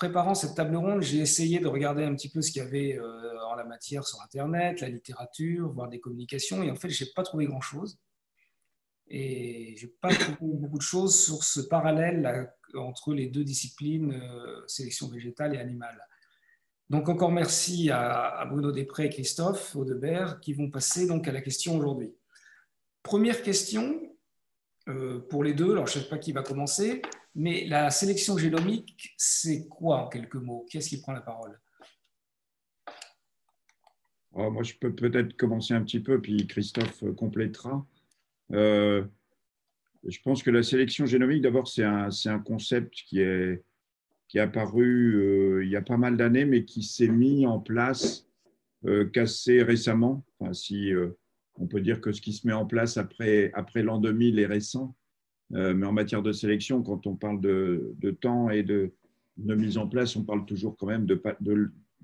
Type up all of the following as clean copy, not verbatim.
préparant cette table ronde, j'ai essayé de regarder un petit peu ce qu'il y avait en la matière sur Internet, la littérature, voir des communications, et en fait, je n'ai pas trouvé grand-chose. Et je n'ai pas trouvé beaucoup de choses sur ce parallèle là, entre les deux disciplines, sélection végétale et animale. Donc encore merci à Bruno Després et Christophe Audebert qui vont passer donc à la question aujourd'hui. Première question pour les deux, alors je ne sais pas qui va commencer, mais la sélection génomique, c'est quoi en quelques mots? Qui est-ce qui prend la parole? Oh, moi, je peux peut-être commencer un petit peu, puis Christophe complétera. Euh, je pense que la sélection génomique, d'abord, c'est un concept qui est apparu il y a pas mal d'années, mais qui s'est mis en place qu'assez récemment. Enfin, si on peut dire que ce qui se met en place après l'an 2000 est récent, mais en matière de sélection, quand on parle de temps et de mise en place, on parle toujours quand même de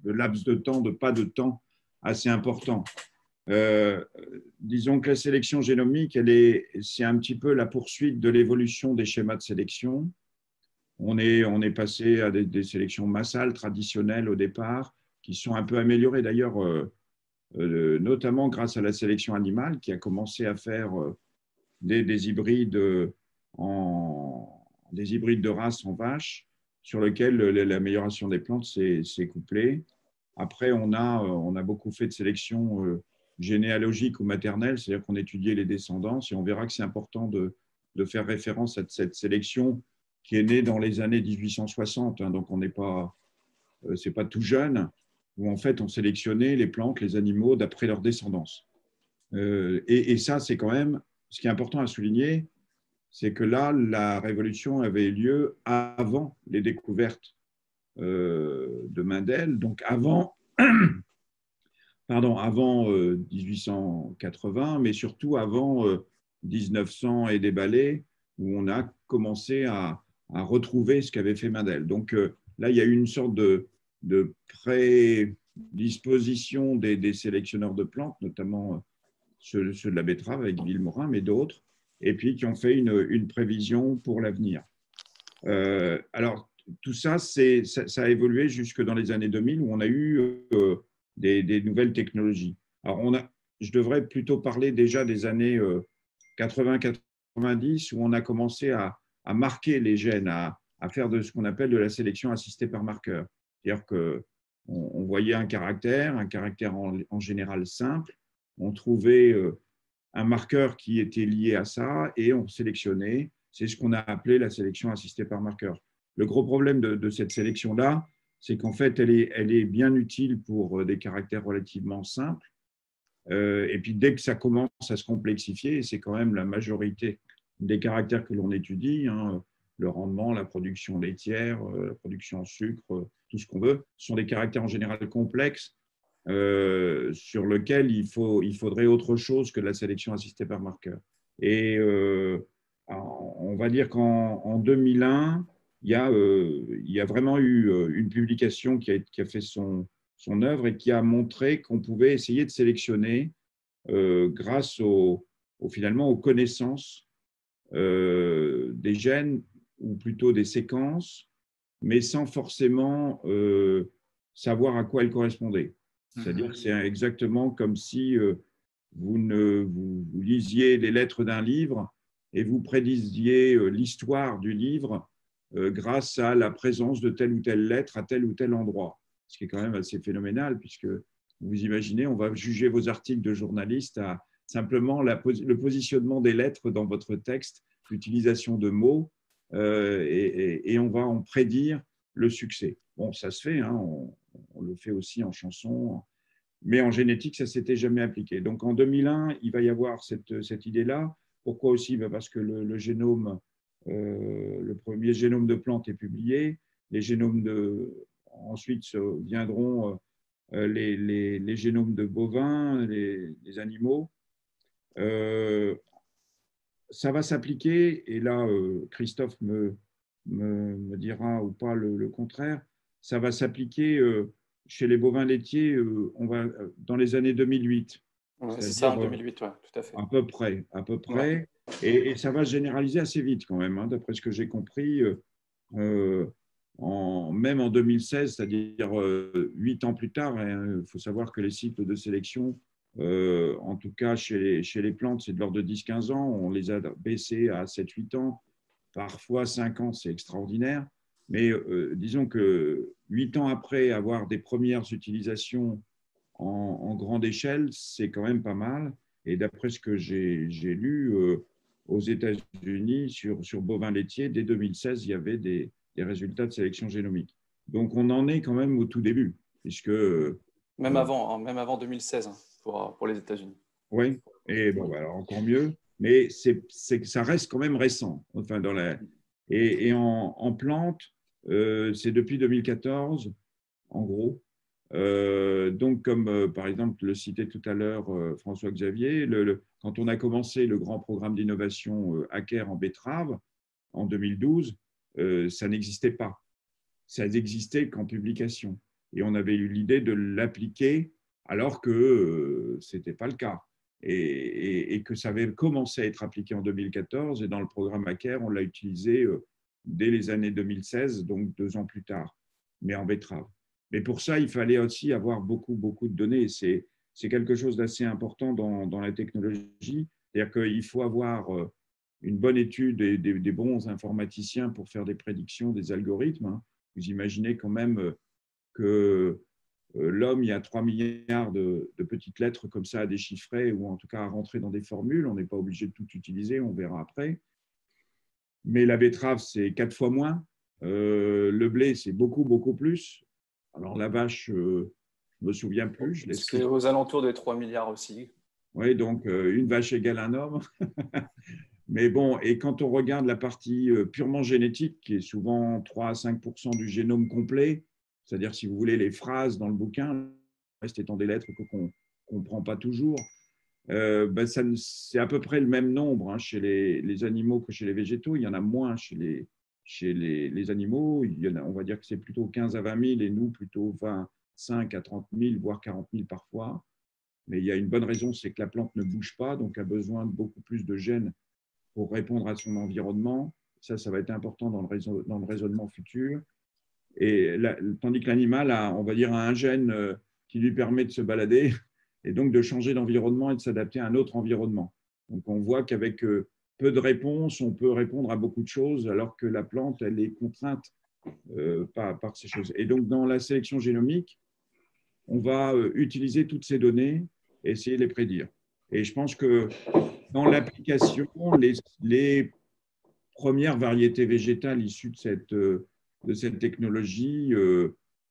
laps de temps, de pas de temps assez important. Disons que la sélection génomique, c'est un petit peu la poursuite de l'évolution des schémas de sélection. On est passé à des sélections massales traditionnelles au départ, qui sont un peu améliorées d'ailleurs, notamment grâce à la sélection animale, qui a commencé à faire des hybrides des hybrides de races en vaches, sur lesquels l'amélioration des plantes s'est couplée. Après, on a beaucoup fait de sélection généalogique ou maternelle, c'est-à-dire qu'on étudiait les descendances, et on verra que c'est important de faire référence à cette sélection qui est née dans les années 1860, hein, donc on n'est pas, c'est pas tout jeune, où en fait on sélectionnait les plantes, les animaux d'après leur descendance. Et ça, c'est quand même ce qui est important à souligner, c'est que là, la révolution avait lieu avant les découvertes de Mendel, donc avant 1880, mais surtout avant 1900 et des balais, où on a commencé à retrouver ce qu'avait fait Mendel. Donc là, il y a eu une sorte de prédisposition des sélectionneurs de plantes, notamment ceux de la betterave avec Villemorin, mais d'autres, et puis qui ont fait une prévision pour l'avenir. Alors, tout ça, ça a évolué jusque dans les années 2000, où on a eu des nouvelles technologies. Alors, je devrais plutôt parler déjà des années 80-90, où on a commencé à marquer les gènes, à faire de ce qu'on appelle de la sélection assistée par marqueur. C'est-à-dire qu'on voyait un caractère en général simple, on trouvait un marqueur qui était lié à ça et on sélectionnait. C'est ce qu'on a appelé la sélection assistée par marqueur. Le gros problème de cette sélection-là, c'est qu'en fait, elle est bien utile pour des caractères relativement simples. Et puis, dès que ça commence à se complexifier, et c'est quand même la majorité des caractères que l'on étudie, hein, le rendement, la production laitière, la production en sucre, tout ce qu'on veut, ce sont des caractères en général complexes sur lequel il faudrait autre chose que de la sélection assistée par marqueur. Et on va dire qu'en 2001, il y a vraiment eu une publication qui a fait son œuvre et qui a montré qu'on pouvait essayer de sélectionner grâce finalement aux connaissances des gènes ou plutôt des séquences, mais sans forcément savoir à quoi elles correspondaient. C'est-à-dire que c'est exactement comme si vous lisiez les lettres d'un livre et vous prédisiez l'histoire du livre grâce à la présence de telle ou telle lettre à tel ou tel endroit. Ce qui est quand même assez phénoménal, puisque vous imaginez, on va juger vos articles de journaliste à simplement le positionnement des lettres dans votre texte, l'utilisation de mots, et on va en prédire le succès. Bon, ça se fait, hein, on le fait aussi en chanson, mais en génétique, ça ne s'était jamais appliqué. Donc en 2001, il va y avoir cette idée-là. Pourquoi aussi? Parce que le génome, le premier génome de plantes est publié, les génomes ensuite viendront les génomes de bovins, les animaux. Ça va s'appliquer, et là, Christophe me dira ou pas le contraire, ça va s'appliquer chez les bovins laitiers dans les années 2008. Ouais, c'est ça, C'est-à-dire en 2008, ouais, tout à fait. à peu près. Ouais. Et ça va se généraliser assez vite quand même, hein, d'après ce que j'ai compris. même en 2016, c'est-à-dire 8 ans plus tard. Il faut savoir que les cycles de sélection, en tout cas chez les plantes, c'est de l'ordre de 10-15 ans. On les a baissés à 7-8 ans, parfois 5 ans, c'est extraordinaire. Mais disons que 8 ans après avoir des premières utilisations en grande échelle, c'est quand même pas mal. Et d'après ce que j'ai lu, aux États-Unis, sur bovins laitiers, dès 2016, il y avait des résultats de sélection génomique. Donc, on en est quand même au tout début, puisque… Même avant, hein, même avant 2016 hein, pour les États-Unis. Oui, et bon, alors encore mieux, mais ça reste quand même récent. Enfin, et en plantes, c'est depuis 2014, en gros. Donc, comme par exemple le citait tout à l'heure François Xavier, quand on a commencé le grand programme d'innovation Acker en betterave en 2012, ça n'existait pas. Ça n'existait qu'en publication. Et on avait eu l'idée de l'appliquer alors que ce n'était pas le cas. Et que ça avait commencé à être appliqué en 2014. Et dans le programme Acker, on l'a utilisé dès les années 2016, donc 2 ans plus tard, mais en betterave. Mais pour ça, il fallait aussi avoir beaucoup, beaucoup de données. C'est quelque chose d'assez important dans la technologie. C'est-à-dire qu'il faut avoir une bonne étude et des bons informaticiens pour faire des prédictions, des algorithmes. Vous imaginez quand même que l'homme, il y a 3 milliards de petites lettres comme ça à déchiffrer ou en tout cas à rentrer dans des formules. On n'est pas obligé de tout utiliser, on verra après. Mais la betterave, c'est 4 fois moins. Le blé, c'est beaucoup, beaucoup plus. Alors la vache, je ne me souviens plus. C'est aux alentours des 3 milliards aussi. Oui, donc une vache égale un homme. Mais bon, et quand on regarde la partie purement génétique, qui est souvent 3 à 5% du génome complet, c'est-à-dire, si vous voulez, les phrases dans le bouquin, le reste étant des lettres qu'on ne comprend pas toujours, c'est à peu près le même nombre chez les animaux que chez les végétaux. Il y en a moins chez les animaux. On va dire que c'est plutôt 15 à 20 000 et nous, plutôt 25 à 30 000, voire 40 000 parfois. Mais il y a une bonne raison, c'est que la plante ne bouge pas, donc a besoin de beaucoup plus de gènes pour répondre à son environnement. Ça va être important dans le raisonnement futur. Et tandis que l'animal a, on va dire, un gène qui lui permet de se balader et donc de changer d'environnement et de s'adapter à un autre environnement. Donc on voit qu'avec peu de réponses, on peut répondre à beaucoup de choses, alors que la plante, elle est contrainte par ces choses. Et donc dans la sélection génomique, on va utiliser toutes ces données et essayer de les prédire. Et je pense que dans l'application, les premières variétés végétales issues de cette technologie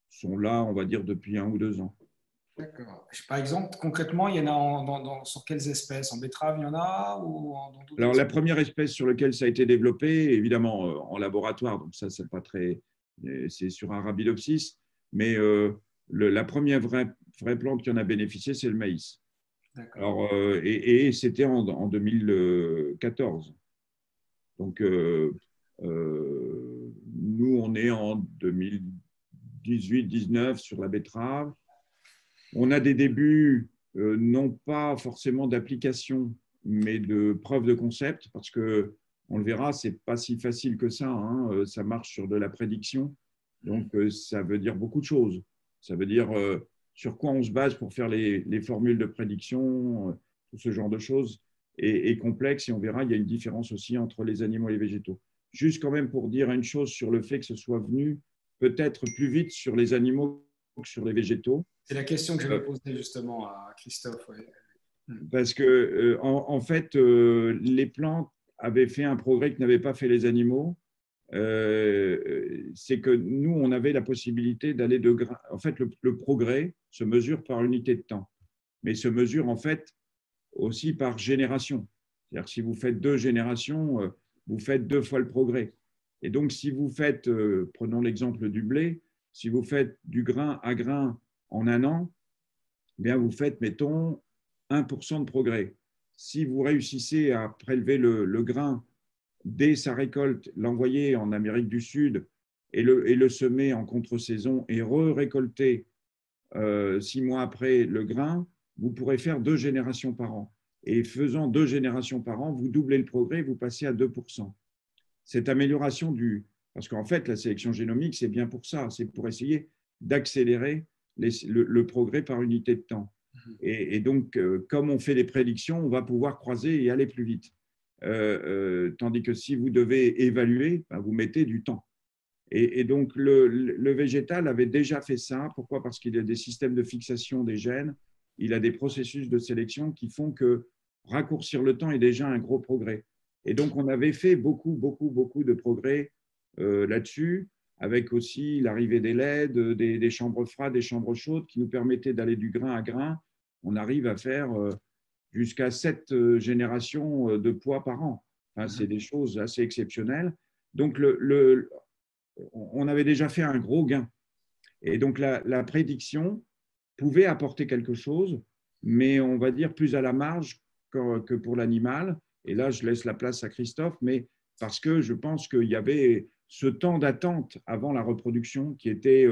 sont là, on va dire, depuis 1 ou 2 ans. D'accord. Par exemple, concrètement, il y en a sur quelles espèces? En betterave, il y en a ou dans d'autres Alors, espèces? la première espèce sur laquelle ça a été développé, évidemment, en laboratoire, donc ça, c'est pas très… C'est sur un Arabidopsis, mais la première vraie plante qui en a bénéficié, c'est le maïs. Alors, et c'était en 2014. Donc, nous, on est en 2018-19 sur la betterave. On a des débuts, non pas forcément d'application, mais de preuve de concept, parce que on le verra, c'est pas si facile que ça. Ça marche sur de la prédiction, donc ça veut dire beaucoup de choses. Ça veut dire sur quoi on se base pour faire les formules de prédiction, tout ce genre de choses est complexe. Et on verra, il y a une différence aussi entre les animaux et les végétaux. Juste quand même pour dire une chose sur le fait que ce soit venu peut-être plus vite sur les animaux que sur les végétaux. C'est la question que j'avais posée justement à Christophe. Ouais. Parce que, en fait, les plantes avaient fait un progrès que n'avaient pas fait les animaux. C'est que nous, on avait la possibilité d'aller de grain. En fait, le progrès se mesure par unité de temps, mais se mesure en fait aussi par génération. C'est-à-dire que si vous faites 2 générations, vous faites 2 fois le progrès. Et donc, si vous faites, prenons l'exemple du blé, si vous faites du grain à grain en 1 an, eh bien vous faites, mettons, 1% de progrès. Si vous réussissez à prélever le grain dès sa récolte, l'envoyer en Amérique du Sud et le semer en contre-saison et récolter 6 mois après le grain, vous pourrez faire 2 générations par an. Et faisant 2 générations par an, vous doublez le progrès et vous passez à 2%. Cette amélioration Parce qu'en fait, la sélection génomique, c'est bien pour ça, c'est pour essayer d'accélérer le progrès par unité de temps. Et donc, comme on fait des prédictions, on va pouvoir croiser et aller plus vite. Tandis que si vous devez évaluer, ben, vous mettez du temps. Et donc, le végétal avait déjà fait ça. Pourquoi? Parce qu'il y a des systèmes de fixation des gènes, il a des processus de sélection qui font que raccourcir le temps est déjà un gros progrès. Et donc, on avait fait beaucoup de progrès là-dessus, avec aussi l'arrivée des LED, des chambres froides, des chambres chaudes qui nous permettaient d'aller du grain à grain. On arrive à faire jusqu'à 7 générations de poids par an. Enfin, c'est des choses assez exceptionnelles. Donc, on avait déjà fait un gros gain. Et donc, la prédiction pouvait apporter quelque chose, mais on va dire plus à la marge que pour l'animal. Et là, je laisse la place à Christophe, mais parce que je pense qu'il y avait ce temps d'attente avant la reproduction qui était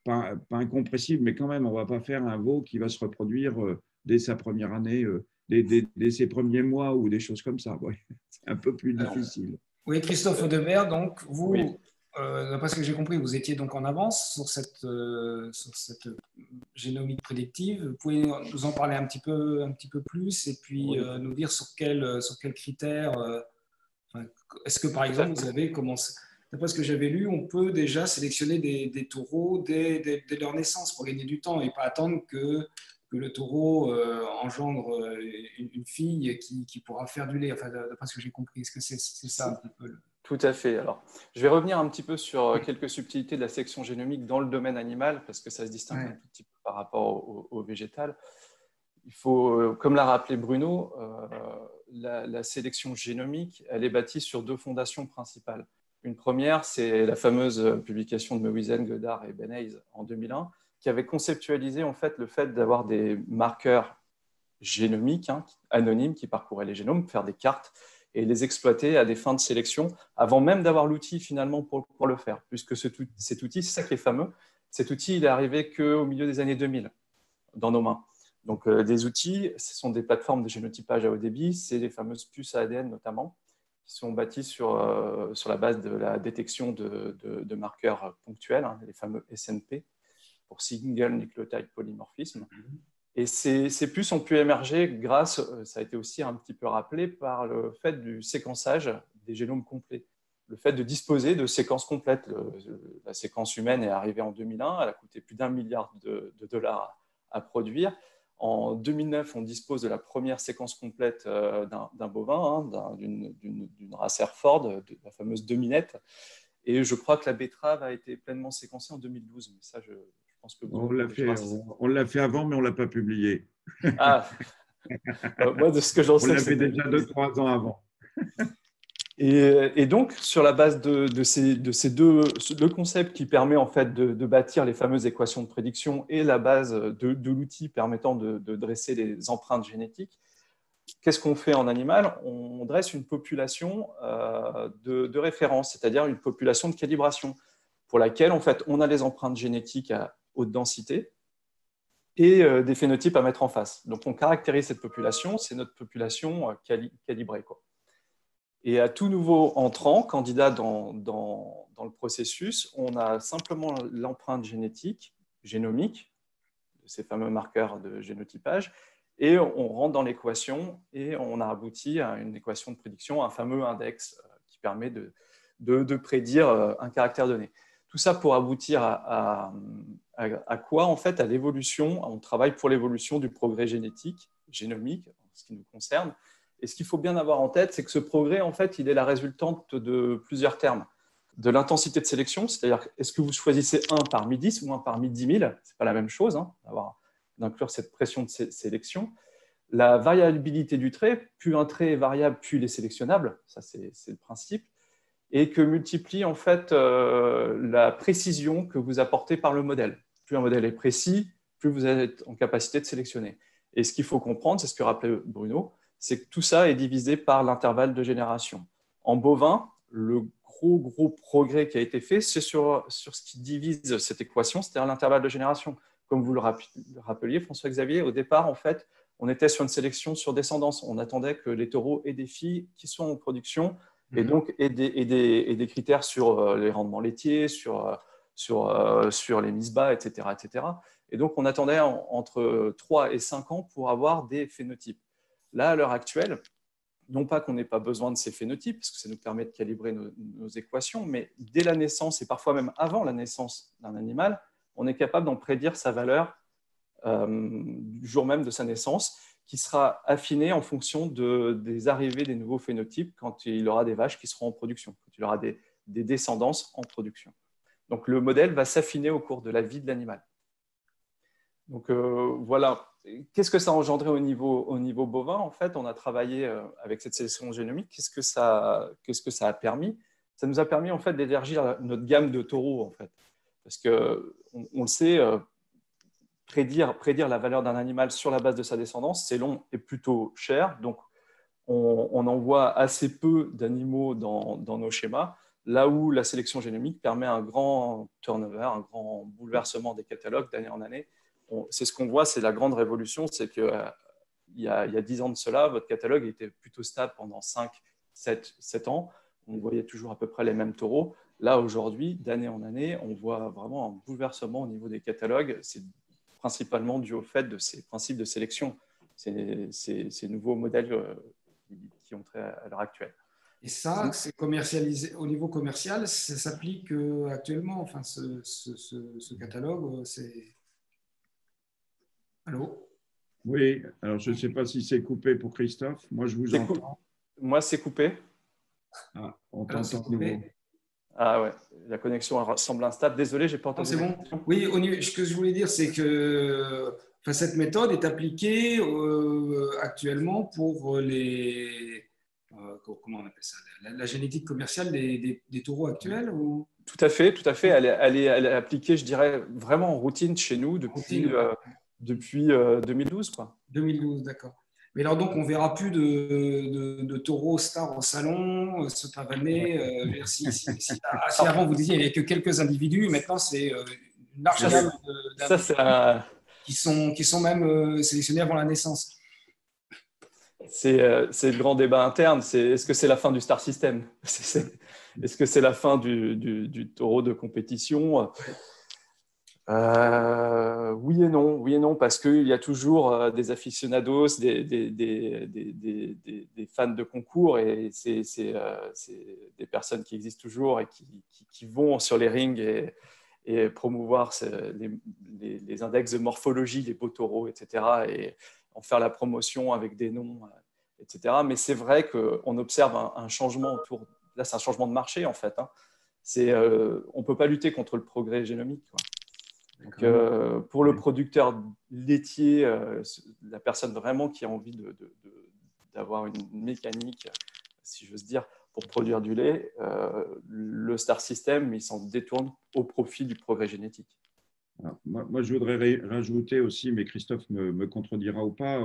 pas incompressible, mais quand même, on ne va pas faire un veau qui va se reproduire dès sa première année, dès ses premiers mois ou des choses comme ça. Ouais, c'est un peu plus difficile. Oui, Christophe Audebert, donc vous, Oui. d'après ce que j'ai compris, vous étiez donc en avance sur cette génomique prédictive. Vous pouvez nous en parler un petit peu plus et puis nous dire sur quels critères. Est-ce que par exemple, vous avez commencé, d'après ce que j'avais lu, on peut déjà sélectionner des taureaux dès leur naissance pour gagner du temps et pas attendre que le taureau engendre une fille qui pourra faire du lait, enfin, d'après ce que j'ai compris. Est-ce que c'est ça un petit peu Tout à fait. Alors, je vais revenir un petit peu sur quelques subtilités de la sélection génomique dans le domaine animal, parce que ça se distingue un tout petit peu par rapport au végétal. Il faut, comme l'a rappelé Bruno, la sélection génomique, elle est bâtie sur 2 fondations principales. Une première, c'est la fameuse publication de Mewiesen, Goddard et Ben Hayes en 2001, qui avait conceptualisé en fait le fait d'avoir des marqueurs génomiques anonymes qui parcouraient les génomes, faire des cartes et les exploiter à des fins de sélection avant même d'avoir l'outil finalement pour le faire. Puisque cet outil, c'est ça qui est fameux, cet outil, il est arrivé qu'au milieu des années 2000 dans nos mains. Donc, des outils, ce sont des plateformes de génotypage à haut débit, c'est les fameuses puces à ADN notamment, qui sont bâties sur la base de la détection de marqueurs ponctuels, les fameux SNP, pour Single Nucleotide Polymorphism. Et ces puces ont pu émerger grâce, ça a été aussi un petit peu rappelé, par le fait du séquençage des génomes complets. Le fait de disposer de séquences complètes. La séquence humaine est arrivée en 2001, elle a coûté plus d'1 milliard de dollars à produire. En 2009, on dispose de la première séquence complète d'un bovin, d'une race Hereford, de la fameuse dominette. Et je crois que la betterave a été pleinement séquencée en 2012. Mais ça, je pense que on l'a fait avant, mais on ne l'a pas publié. Ah, moi, de ce que j'en sais, on l'a fait déjà 2-3 ans avant. Et donc, sur la base de ces deux concepts qui permet en fait de bâtir les fameuses équations de prédiction et la base de l'outil permettant de dresser les empreintes génétiques, qu'est-ce qu'on fait en animal? On dresse une population de référence, c'est-à-dire une population de calibration pour laquelle en fait, on a les empreintes génétiques à haute densité et des phénotypes à mettre en face. Donc, on caractérise cette population, c'est notre population calibrée, quoi. Et à tout nouveau entrant, candidat dans le processus, on a simplement l'empreinte génomique, de ces fameux marqueurs de génotypage, et on rentre dans l'équation et on a abouti à une équation de prédiction, un fameux index qui permet de prédire un caractère donné. Tout ça pour aboutir à quoi? En fait, à l'évolution. On travaille pour l'évolution du progrès génomique, en ce qui nous concerne. Et ce qu'il faut bien avoir en tête, c'est que ce progrès, en fait, il est la résultante de plusieurs termes. De l'intensité de sélection, c'est-à-dire est-ce que vous choisissez 1 parmi 10 ou 1 parmi 10 000? Ce n'est pas la même chose, d'inclure cette pression de sélection. La variabilité du trait, plus un trait est variable, plus il est sélectionnable, ça c'est le principe, et que multiplie en fait la précision que vous apportez par le modèle. Plus un modèle est précis, plus vous êtes en capacité de sélectionner. Et ce qu'il faut comprendre, c'est ce que rappelait Bruno, c'est que tout ça est divisé par l'intervalle de génération. En bovin, le gros progrès qui a été fait, c'est sur ce qui divise cette équation, c'est-à-dire l'intervalle de génération. Comme vous le rappeliez, François-Xavier, au départ, en fait, on était sur une sélection sur descendance. On attendait que les taureaux aient des filles qui soient en production et donc et des critères sur les rendements laitiers, sur les mises bas, etc., etc. Et donc, on attendait entre 3 et 5 ans pour avoir des phénotypes. Là, à l'heure actuelle, non pas qu'on n'ait pas besoin de ces phénotypes, parce que ça nous permet de calibrer nos équations, mais dès la naissance, et parfois même avant la naissance d'un animal, on est capable d'en prédire sa valeur du jour même de sa naissance, qui sera affinée en fonction des arrivées des nouveaux phénotypes quand il aura des vaches qui seront en production, quand il aura des descendances en production. Donc, le modèle va s'affiner au cours de la vie de l'animal. Donc, voilà. Qu'est-ce que ça a engendré au niveau bovin? En fait, on a travaillé avec cette sélection génomique. Qu'est-ce que ça a permis? Ça nous a permis en fait d'élargir notre gamme de taureaux, en fait. Parce qu'on le sait, prédire la valeur d'un animal sur la base de sa descendance, c'est long et plutôt cher. Donc, on envoie assez peu d'animaux dans nos schémas, là où la sélection génomique permet un grand turnover, un grand bouleversement des catalogues d'année en année. C'est ce qu'on voit, c'est la grande révolution, c'est qu'il y a 10 ans de cela, votre catalogue était plutôt stable pendant 5, 7 ans. On voyait toujours à peu près les mêmes taureaux. Là, aujourd'hui, d'année en année, on voit vraiment un bouleversement au niveau des catalogues. C'est principalement dû au fait de ces principes de sélection, ces nouveaux modèles qui ont trait à l'heure actuelle. Et ça, c'est commercialisé au niveau commercial, ça s'applique actuellement. Enfin, ce catalogue, c'est. Allô? Oui, alors je ne sais pas si c'est coupé pour Christophe. Moi, je vous entends. Moi, c'est coupé. Ah, on t'entend de nouveau. Ah ouais, la connexion semble instable. Désolé, j'ai pas entendu. C'est bon. Oui, ce que je voulais dire, c'est que cette méthode est appliquée actuellement pour comment on appelle ça, la génétique commerciale des taureaux actuels ou... Tout à fait. Elle est appliquée, je dirais, vraiment en routine chez nous depuis 2012, quoi. 2012, d'accord. Mais alors donc, on ne verra plus de taureaux stars au salon, se pavaner. Si avant, vous disiez qu'il n'y avait que quelques individus, maintenant, c'est une large gamme d'individus qui sont même sélectionnés avant la naissance. C'est le grand débat interne. Est-ce que c'est la fin du star system? Est-ce que c'est la fin du taureau de compétition? Oui et non, parce qu'il y a toujours des aficionados, des fans de concours, et c'est des personnes qui existent toujours et qui vont sur les rings et promouvoir les index de morphologie des beaux taureaux, etc., et en faire la promotion avec des noms, etc. Mais c'est vrai qu'on observe un changement autour. Là, c'est un changement de marché, en fait. Hein. On ne peut pas lutter contre le progrès génomique, quoi. Donc, pour le producteur laitier, la personne vraiment qui a envie d'avoir une mécanique, si j'ose dire, pour produire du lait, le star system, il s'en détourne au profit du progrès génétique. Alors, moi, je voudrais rajouter aussi, mais Christophe me contredira ou pas,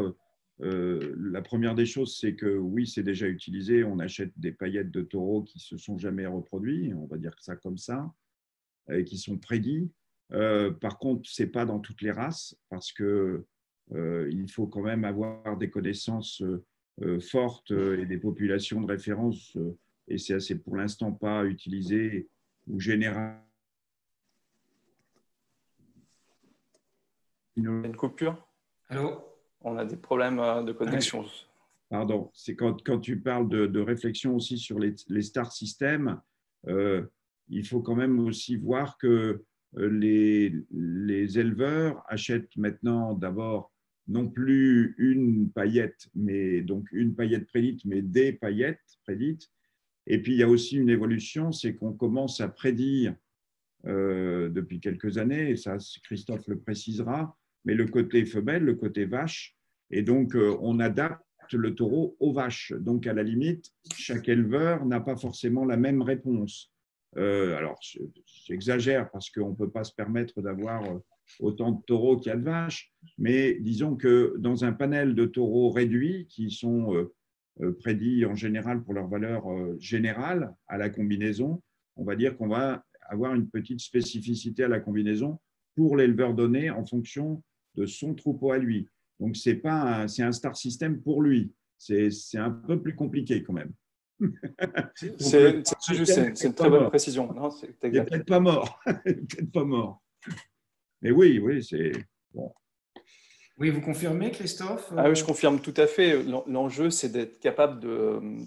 la première des choses, c'est que oui, c'est déjà utilisé. On achète des paillettes de taureaux qui ne se sont jamais reproduits, on va dire ça comme ça, et qui sont prédits. Par contre, ce n'est pas dans toutes les races parce qu'il faut quand même avoir des connaissances fortes et des populations de référence. Et c'est pour l'instant pas utilisé ou général. Une coupure? Allô? On a des problèmes de connexion. Pardon, c'est quand tu parles de réflexion aussi sur les star systems, il faut quand même aussi voir que les éleveurs achètent maintenant d'abord non plus une paillette, mais donc une paillette prédite, mais des paillettes prédites. Et puis il y a aussi une évolution, c'est qu'on commence à prédire depuis quelques années, et ça Christophe le précisera, mais le côté femelle, le côté vache, et donc on adapte le taureau aux vaches. Donc à la limite, chaque éleveur n'a pas forcément la même réponse. Alors, j'exagère parce qu'on ne peut pas se permettre d'avoir autant de taureaux qu'il y a de vaches, mais disons que dans un panel de taureaux réduits qui sont prédits en général pour leur valeur générale à la combinaison, on va dire qu'on va avoir une petite spécificité à la combinaison pour l'éleveur donné en fonction de son troupeau à lui. Donc, c'est un star system pour lui. C'est un peu plus compliqué quand même. C'est une très bonne précision. Non, il n'est peut-être pas mort. Peut-être pas mort. Mais oui, c'est bon. Oui, vous confirmez, Christophe? Oui, je confirme tout à fait. L'enjeu, c'est d'être capable,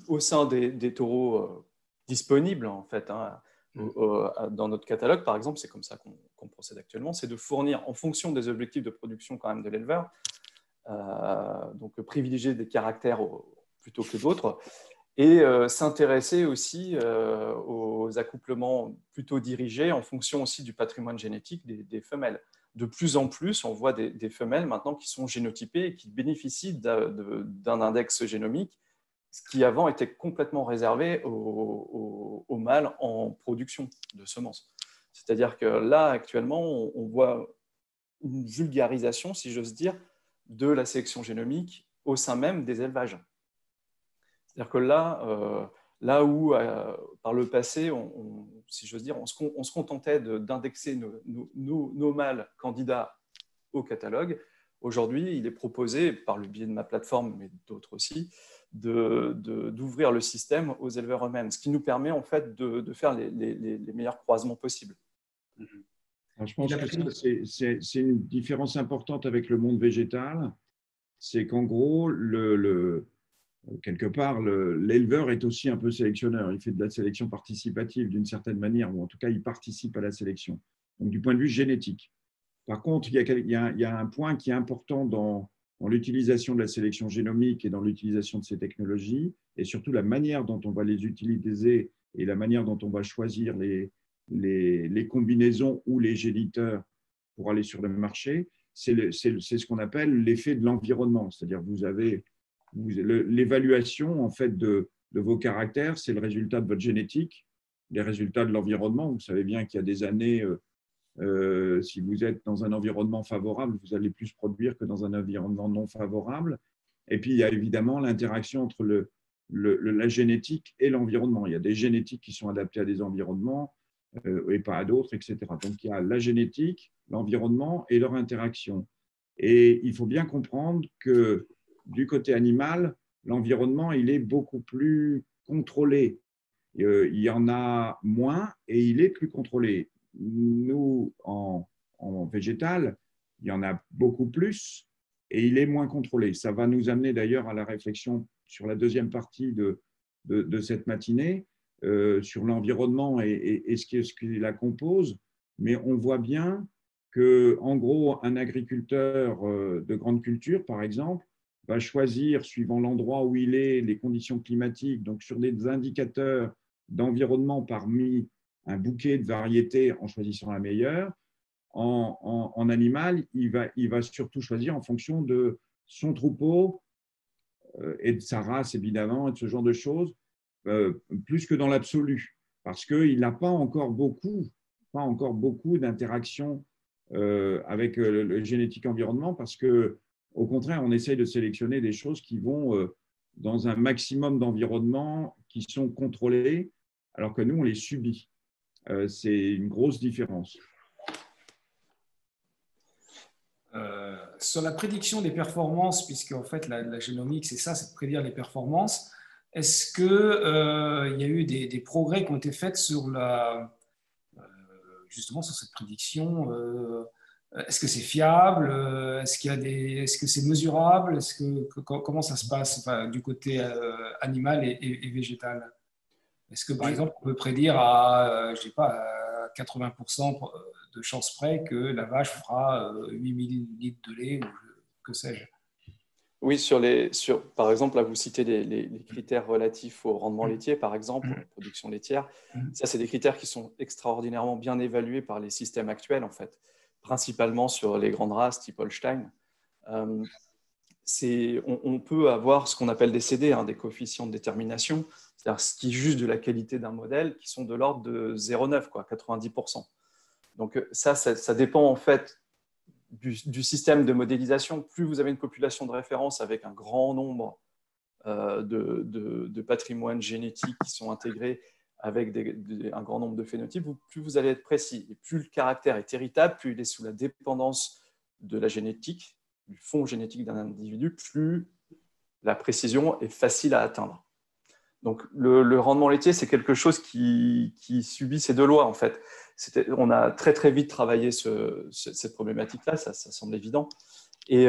au sein des taureaux disponibles, en fait, hein, dans notre catalogue, par exemple, c'est comme ça qu'on procède actuellement, c'est de fournir, en fonction des objectifs de production quand même de l'éleveur, donc privilégier des caractères plutôt que d'autres, et s'intéresser aussi aux accouplements plutôt dirigés en fonction aussi du patrimoine génétique des femelles. De plus en plus, on voit des femelles maintenant qui sont génotypées et qui bénéficient d'un index génomique, ce qui avant était complètement réservé aux mâles en production de semences. C'est-à-dire que là, actuellement, on voit une vulgarisation, si j'ose dire, de la sélection génomique au sein même des élevages. C'est-à-dire que là où, par le passé, si j'ose dire, on se contentait d'indexer nos mâles candidats au catalogue, aujourd'hui, il est proposé, par le biais de ma plateforme, mais d'autres aussi, d'ouvrir le système aux éleveurs eux-mêmes, ce qui nous permet en fait de faire les meilleurs croisements possibles. Alors, je pense que c'est une différence importante avec le monde végétal, c'est qu'en gros, quelque part, l'éleveur est aussi un peu sélectionneur. Il fait de la sélection participative d'une certaine manière, ou en tout cas, il participe à la sélection. Donc, du point de vue génétique. Par contre, il y a un point qui est important dans l'utilisation de la sélection génomique et dans l'utilisation de ces technologies, et surtout la manière dont on va les utiliser et la manière dont on va choisir les combinaisons ou les géniteurs pour aller sur le marché, c'est ce qu'on appelle l'effet de l'environnement. C'est-à-dire vous avez l'évaluation en fait de vos caractères, c'est le résultat de votre génétique, les résultats de l'environnement. Vous savez bien qu'il y a des années, si vous êtes dans un environnement favorable, vous allez plus produire que dans un environnement non favorable. Et puis, il y a évidemment l'interaction entre la génétique et l'environnement. Il y a des génétiques qui sont adaptées à des environnements et pas à d'autres, etc. Donc, il y a la génétique, l'environnement et leur interaction. Et il faut bien comprendre que du côté animal, l'environnement, il est beaucoup plus contrôlé. Il y en a moins et il est plus contrôlé. Nous, en végétal, il y en a beaucoup plus et il est moins contrôlé. Ça va nous amener d'ailleurs à la réflexion sur la deuxième partie de cette matinée, sur l'environnement et ce qui la compose. Mais on voit bien que, en gros, un agriculteur de grande culture, par exemple, va choisir, suivant l'endroit où il est, les conditions climatiques, donc sur des indicateurs d'environnement parmi un bouquet de variétés en choisissant la meilleure. En animal, il va surtout choisir en fonction de son troupeau et de sa race, évidemment, et de ce genre de choses, plus que dans l'absolu, parce qu'il n'a pas encore beaucoup d'interactions avec le génétique environnement, parce que au contraire, on essaye de sélectionner des choses qui vont dans un maximum d'environnements qui sont contrôlés, alors que nous, on les subit. C'est une grosse différence. Sur la prédiction des performances, puisque en fait la génomique, c'est ça, c'est de prédire les performances, est-ce qu'il y a eu des progrès qui ont été faits sur justement sur cette prédiction? Est-ce que c'est fiable? Est-ce que c'est mesurable? Comment ça se passe du côté animal et végétal? Est-ce que, par exemple, on peut prédire à, je sais pas, à 80% de chance près que la vache fera 8000 litres de lait ou que sais-je? Oui, par exemple, là, vous citez les critères relatifs au rendement laitier, par exemple, ou à la production laitière. Ça, c'est des critères qui sont extraordinairement bien évalués par les systèmes actuels, en fait, principalement sur les grandes races type Holstein. On peut avoir ce qu'on appelle des CD, des coefficients de détermination, c'est-à-dire ce qui juge de la qualité d'un modèle, qui sont de l'ordre de 0,9, 90%. Donc ça dépend en fait du système de modélisation. Plus vous avez une population de référence avec un grand nombre de patrimoines génétiques qui sont intégrés avec un grand nombre de phénotypes, plus vous allez être précis. Et plus le caractère est héritable, plus il est sous la dépendance de la génétique, du fond génétique d'un individu, plus la précision est facile à atteindre. Donc, le rendement laitier, c'est quelque chose qui subit ces deux lois, en fait. On a très, très vite travaillé cette problématique-là, ça semble évident. Et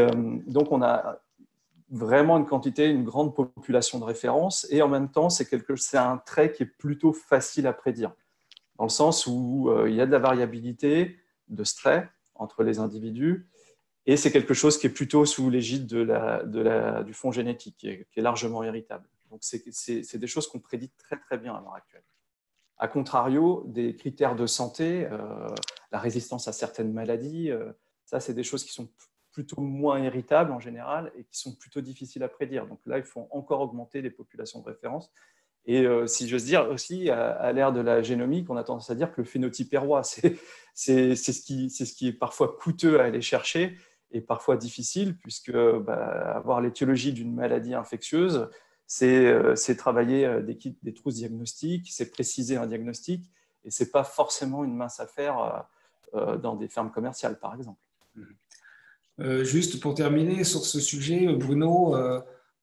donc, on a vraiment une grande population de référence, et en même temps, c'est un trait qui est plutôt facile à prédire, dans le sens où il y a de la variabilité de ce trait entre les individus, et c'est quelque chose qui est plutôt sous l'égide du fonds génétique, qui est largement héritable. Donc, c'est des choses qu'on prédit très, très bien à l'heure actuelle. A contrario, des critères de santé, la résistance à certaines maladies, ça, c'est des choses qui sont plutôt moins héritables en général et qui sont plutôt difficiles à prédire. Donc là, il faut encore augmenter les populations de référence. Et si j'ose dire aussi, à l'ère de la génomique, on a tendance à dire que le phénotype est roi. C'est ce qui est parfois coûteux à aller chercher et parfois difficile, puisque avoir l'étiologie d'une maladie infectieuse, c'est travailler des trousses diagnostiques, c'est préciser un diagnostic, et ce n'est pas forcément une mince affaire dans des fermes commerciales, par exemple. Juste pour terminer sur ce sujet, Bruno,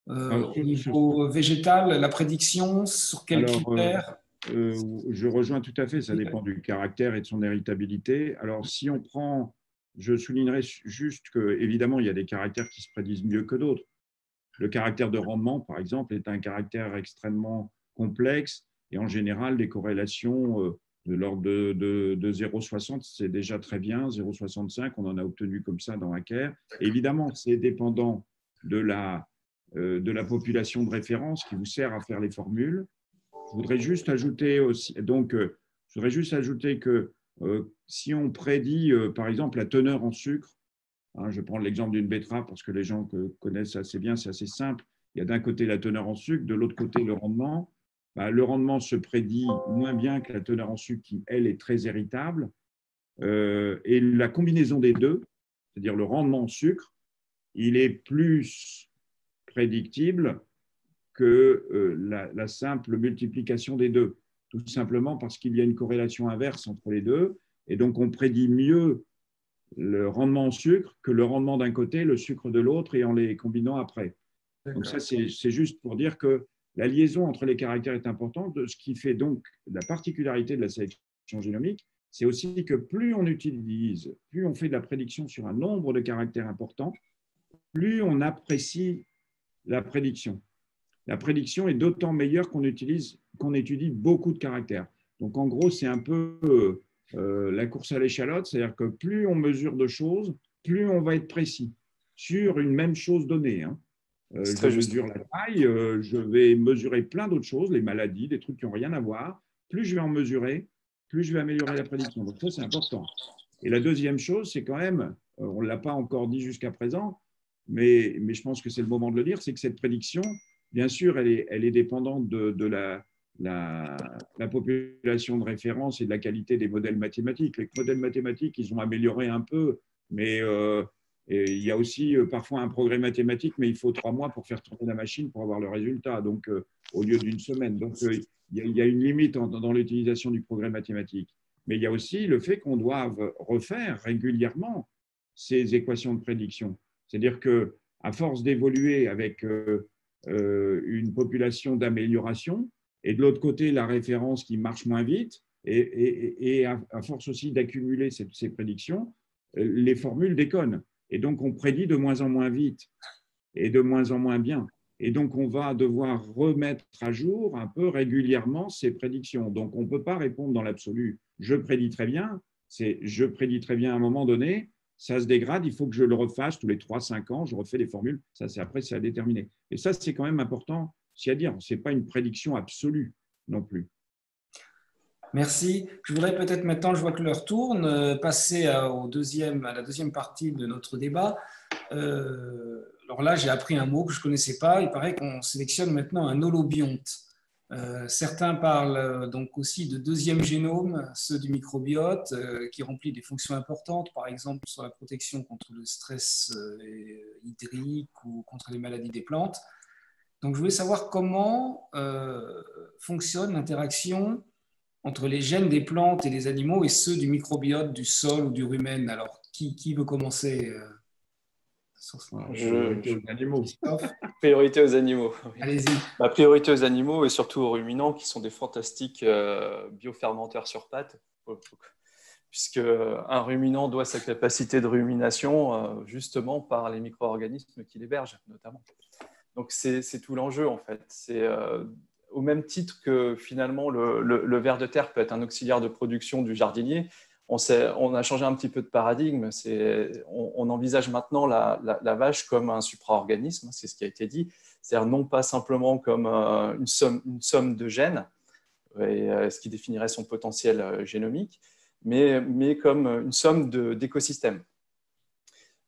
au niveau végétal, la prédiction, sur quels critères? Je rejoins tout à fait, ça dépend du caractère et de son héritabilité. Alors, si on prend, je soulignerai juste qu'évidemment, il y a des caractères qui se prédisent mieux que d'autres. Le caractère de rendement, par exemple, est un caractère extrêmement complexe et en général, les corrélations de l'ordre de 0,60, c'est déjà très bien. 0,65, on en a obtenu comme ça dans Hacker. Évidemment, c'est dépendant de la population de référence qui vous sert à faire les formules. Je voudrais juste ajouter aussi, que si on prédit, par exemple, la teneur en sucre, je vais prendre l'exemple d'une betterave parce que les gens connaissent assez bien, c'est assez simple. Il y a d'un côté la teneur en sucre, de l'autre côté le rendement. Le rendement se prédit moins bien que la teneur en sucre qui, elle, est très héritable. Et la combinaison des deux, c'est-à-dire le rendement en sucre, il est plus prédictible que la simple multiplication des deux, tout simplement parce qu'il y a une corrélation inverse entre les deux. Et donc, on prédit mieux le rendement en sucre que le rendement d'un côté, le sucre de l'autre, et en les combinant après. Donc ça, c'est juste pour dire que la liaison entre les caractères est importante. Ce qui fait donc la particularité de la sélection génomique, c'est aussi que plus on fait de la prédiction sur un nombre de caractères importants, plus on apprécie la prédiction. La prédiction est d'autant meilleure qu'on étudie beaucoup de caractères. Donc en gros, c'est un peu la course à l'échalote, c'est-à-dire que plus on mesure de choses, plus on va être précis sur une même chose donnée. Je mesure la taille, je vais mesurer plein d'autres choses, les maladies, des trucs qui n'ont rien à voir. Plus je vais en mesurer, plus je vais améliorer la prédiction. Donc ça, c'est important. Et la deuxième chose, c'est quand même, on ne l'a pas encore dit jusqu'à présent, mais je pense que c'est le moment de le dire, c'est que cette prédiction, bien sûr, elle est dépendante de la population de référence et de la qualité des modèles mathématiques. Les modèles mathématiques, ils ont amélioré un peu, mais il y a aussi parfois un progrès mathématique, mais il faut 3 mois pour faire tourner la machine pour avoir le résultat, donc au lieu d'une semaine. Donc il y a une limite dans l'utilisation du progrès mathématique. Mais il y a aussi le fait qu'on doive refaire régulièrement ces équations de prédiction. C'est-à-dire qu'à force d'évoluer avec une population d'amélioration, et de l'autre côté, la référence qui marche moins vite, et à force aussi d'accumuler ces prédictions, les formules déconnent. Et donc, on prédit de moins en moins vite et de moins en moins bien. Et donc, on va devoir remettre à jour un peu régulièrement ces prédictions. Donc, on ne peut pas répondre dans l'absolu. Je prédis très bien, je prédis très bien à un moment donné, ça se dégrade, il faut que je le refasse tous les 3-5 ans, je refais les formules, après, c'est à déterminer. Et ça, c'est quand même important, c'est à dire, ce n'est pas une prédiction absolue non plus. Merci. Je voudrais peut-être maintenant, je vois que l'heure tourne, passer à la deuxième partie de notre débat. Alors là, j'ai appris un mot que je ne connaissais pas. Il paraît qu'on sélectionne maintenant un holobionte. Certains parlent donc aussi de deuxième génome, ceux du microbiote, qui remplit des fonctions importantes, par exemple sur la protection contre le stress hydrique ou contre les maladies des plantes. Donc, je voulais savoir comment fonctionne l'interaction entre les gènes des plantes et des animaux et ceux du microbiote du sol ou du rumen. Alors, qui veut commencer Priorité aux animaux. Priorité aux animaux. Oui. Allez-y. Priorité aux animaux et surtout aux ruminants qui sont des fantastiques biofermenteurs sur pattes, puisque un ruminant doit sa capacité de rumination justement par les micro-organismes qu'il héberge notamment. Donc c'est tout l'enjeu en fait. C'est au même titre que finalement le ver de terre peut être un auxiliaire de production du jardinier. On a changé un petit peu de paradigme. On envisage maintenant la vache comme un supraorganisme, c'est ce qui a été dit. C'est-à-dire non pas simplement comme une somme de gènes, ce qui définirait son potentiel génomique, mais comme une somme d'écosystèmes.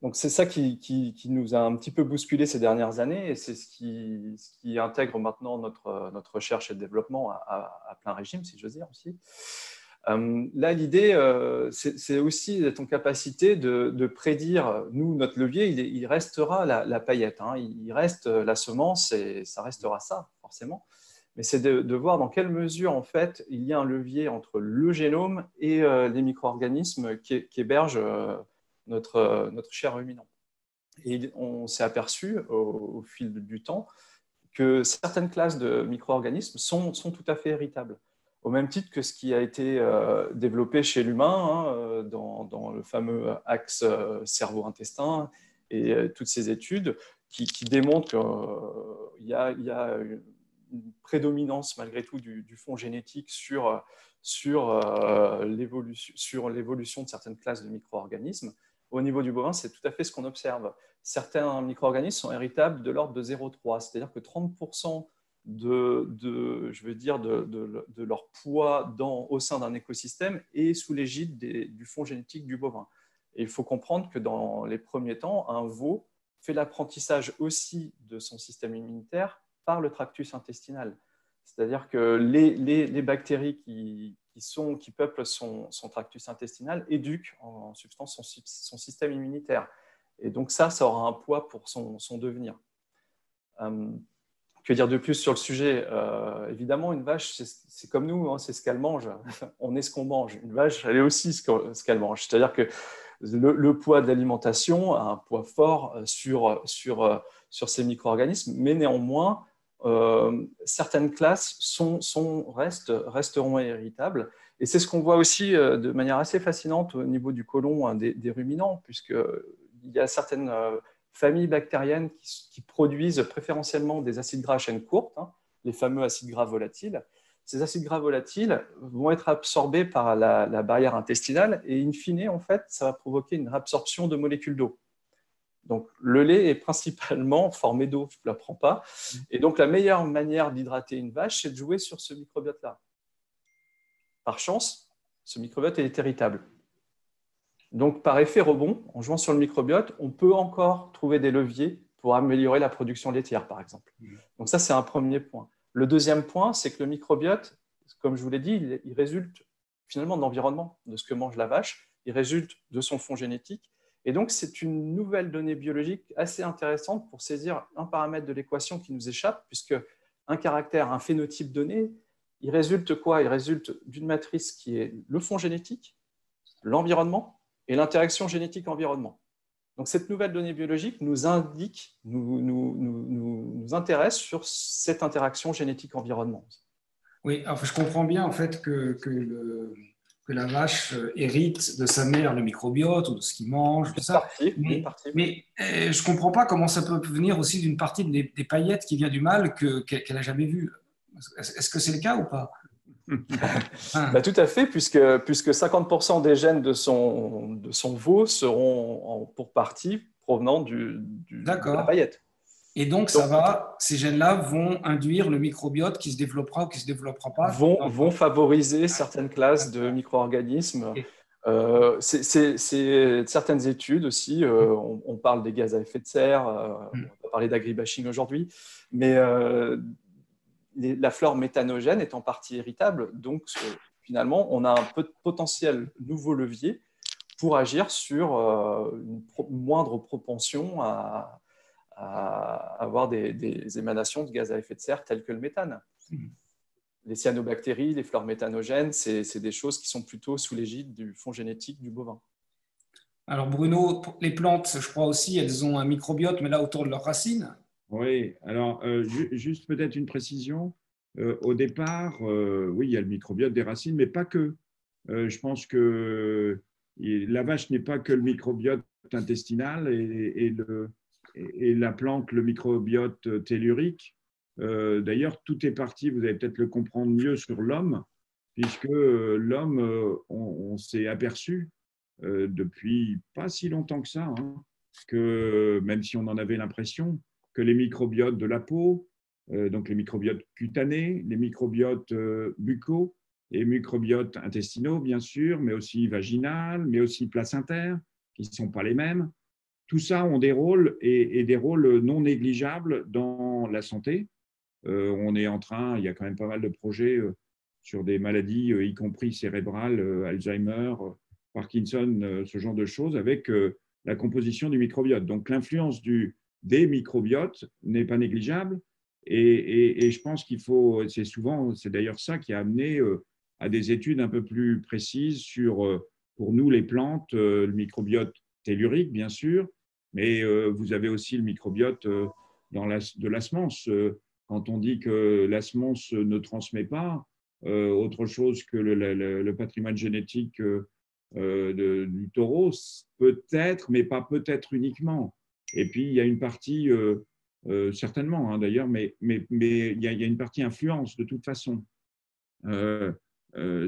Donc c'est ça qui nous a un petit peu bousculé ces dernières années et c'est ce qui intègre maintenant notre recherche et développement à plein régime, si j'ose dire aussi. Là, l'idée, c'est aussi d'être en capacité de prédire, nous, notre levier, il restera la paillette, hein, il reste la semence et ça restera ça, forcément. Mais c'est de voir dans quelle mesure, en fait, il y a un levier entre le génome et les micro-organismes qui hébergent notre cher ruminant. Et on s'est aperçu au fil du temps que certaines classes de micro-organismes sont tout à fait héritables. Au même titre que ce qui a été développé chez l'humain, hein, dans le fameux axe cerveau-intestin, et toutes ces études qui démontrent qu'il y a une prédominance malgré tout du fond génétique sur l'évolution de certaines classes de micro-organismes. Au niveau du bovin, c'est tout à fait ce qu'on observe. Certains micro-organismes sont héritables de l'ordre de 0,3, c'est-à-dire que 30% de leur poids au sein d'un écosystème est sous l'égide du fond génétique du bovin. Et il faut comprendre que dans les premiers temps, un veau fait l'apprentissage aussi de son système immunitaire par le tractus intestinal. C'est-à-dire que les bactéries qui peuplent son tractus intestinal éduquent en substance son système immunitaire. Et donc ça aura un poids pour son devenir. Que dire de plus sur le sujet? Évidemment, une vache, c'est comme nous, hein, c'est ce qu'elle mange. On est ce qu'on mange. Une vache, elle est aussi ce qu'elle mange. C'est-à-dire que le poids de l'alimentation a un poids fort sur ces micro-organismes, mais néanmoins, certaines classes resteront héritables. Et c'est ce qu'on voit aussi de manière assez fascinante au niveau du côlon hein, des ruminants, puisqu'il y a certaines familles bactériennes qui produisent préférentiellement des acides gras à chaîne courte, hein, les fameux acides gras volatiles. Ces acides gras volatiles vont être absorbés par la barrière intestinale et in fine, en fait, ça va provoquer une réabsorption de molécules d'eau. Donc, le lait est principalement formé d'eau, je ne l'apprends pas. Et donc, la meilleure manière d'hydrater une vache, c'est de jouer sur ce microbiote-là. Par chance, ce microbiote est héritable. Donc, par effet rebond, en jouant sur le microbiote, on peut encore trouver des leviers pour améliorer la production laitière, par exemple. Donc, ça, c'est un premier point. Le deuxième point, c'est que le microbiote, comme je vous l'ai dit, il résulte finalement de l'environnement, de ce que mange la vache. Il résulte de son fond génétique. Et donc, c'est une nouvelle donnée biologique assez intéressante pour saisir un paramètre de l'équation qui nous échappe, puisque un caractère, un phénotype donné, il résulte quoi? Il résulte d'une matrice qui est le fond génétique, l'environnement et l'interaction génétique-environnement. Donc, cette nouvelle donnée biologique nous indique, nous intéresse sur cette interaction génétique-environnement. Oui, enfin, je comprends bien en fait que la vache hérite de sa mère le microbiote ou de ce qu'il mange, tout ça. Mais je ne comprends pas comment ça peut venir aussi d'une partie des paillettes qui vient du mâle qu'elle n'a jamais vu. Est-ce que c'est le cas ou pas? Tout à fait, puisque 50% des gènes de son veau seront pour partie provenant de la paillette. Et donc, ces gènes-là vont induire le microbiote qui se développera ou qui ne se développera pas. Vont favoriser certaines classes de micro-organismes. C'est certaines études aussi. On parle des gaz à effet de serre. On va parler d'agribashing aujourd'hui. Mais la flore méthanogène est en partie héritable. Donc, finalement, on a un peu de potentiel nouveau levier pour agir sur une moindre propension à avoir des émanations de gaz à effet de serre telles que le méthane. Les cyanobactéries, les flores méthanogènes, c'est des choses qui sont plutôt sous l'égide du fond génétique du bovin. Alors Bruno, les plantes, je crois aussi, elles ont un microbiote, mais là autour de leurs racines. Oui, alors juste peut-être une précision. Au départ, oui, il y a le microbiote des racines, mais pas que. Je pense que la vache n'est pas que le microbiote intestinal et la plante, le microbiote tellurique. D'ailleurs, tout est parti, vous allez peut-être le comprendre mieux sur l'homme, puisque l'homme, on s'est aperçu depuis pas si longtemps que ça, hein, que même si on en avait l'impression, que les microbiotes de la peau, donc les microbiotes cutanés, les microbiotes buccaux, les microbiotes intestinaux, bien sûr, mais aussi vaginal, mais aussi placentaires, qui ne sont pas les mêmes. Tout ça ont des rôles et des rôles non négligeables dans la santé. On est en train, il y a quand même pas mal de projets sur des maladies, y compris cérébrales, Alzheimer, Parkinson, ce genre de choses, avec la composition du microbiote. Donc l'influence des microbiotes n'est pas négligeable. Et je pense qu'il faut, c'est d'ailleurs ça qui a amené à des études un peu plus précises sur, pour nous, les plantes, le microbiote tellurique, bien sûr, mais vous avez aussi le microbiote de la semence. Quand on dit que la semence ne transmet pas autre chose que le patrimoine génétique du taureau, peut-être, mais pas peut-être uniquement. Et puis, il y a une partie, certainement hein, d'ailleurs, mais il y a une partie influence de toute façon.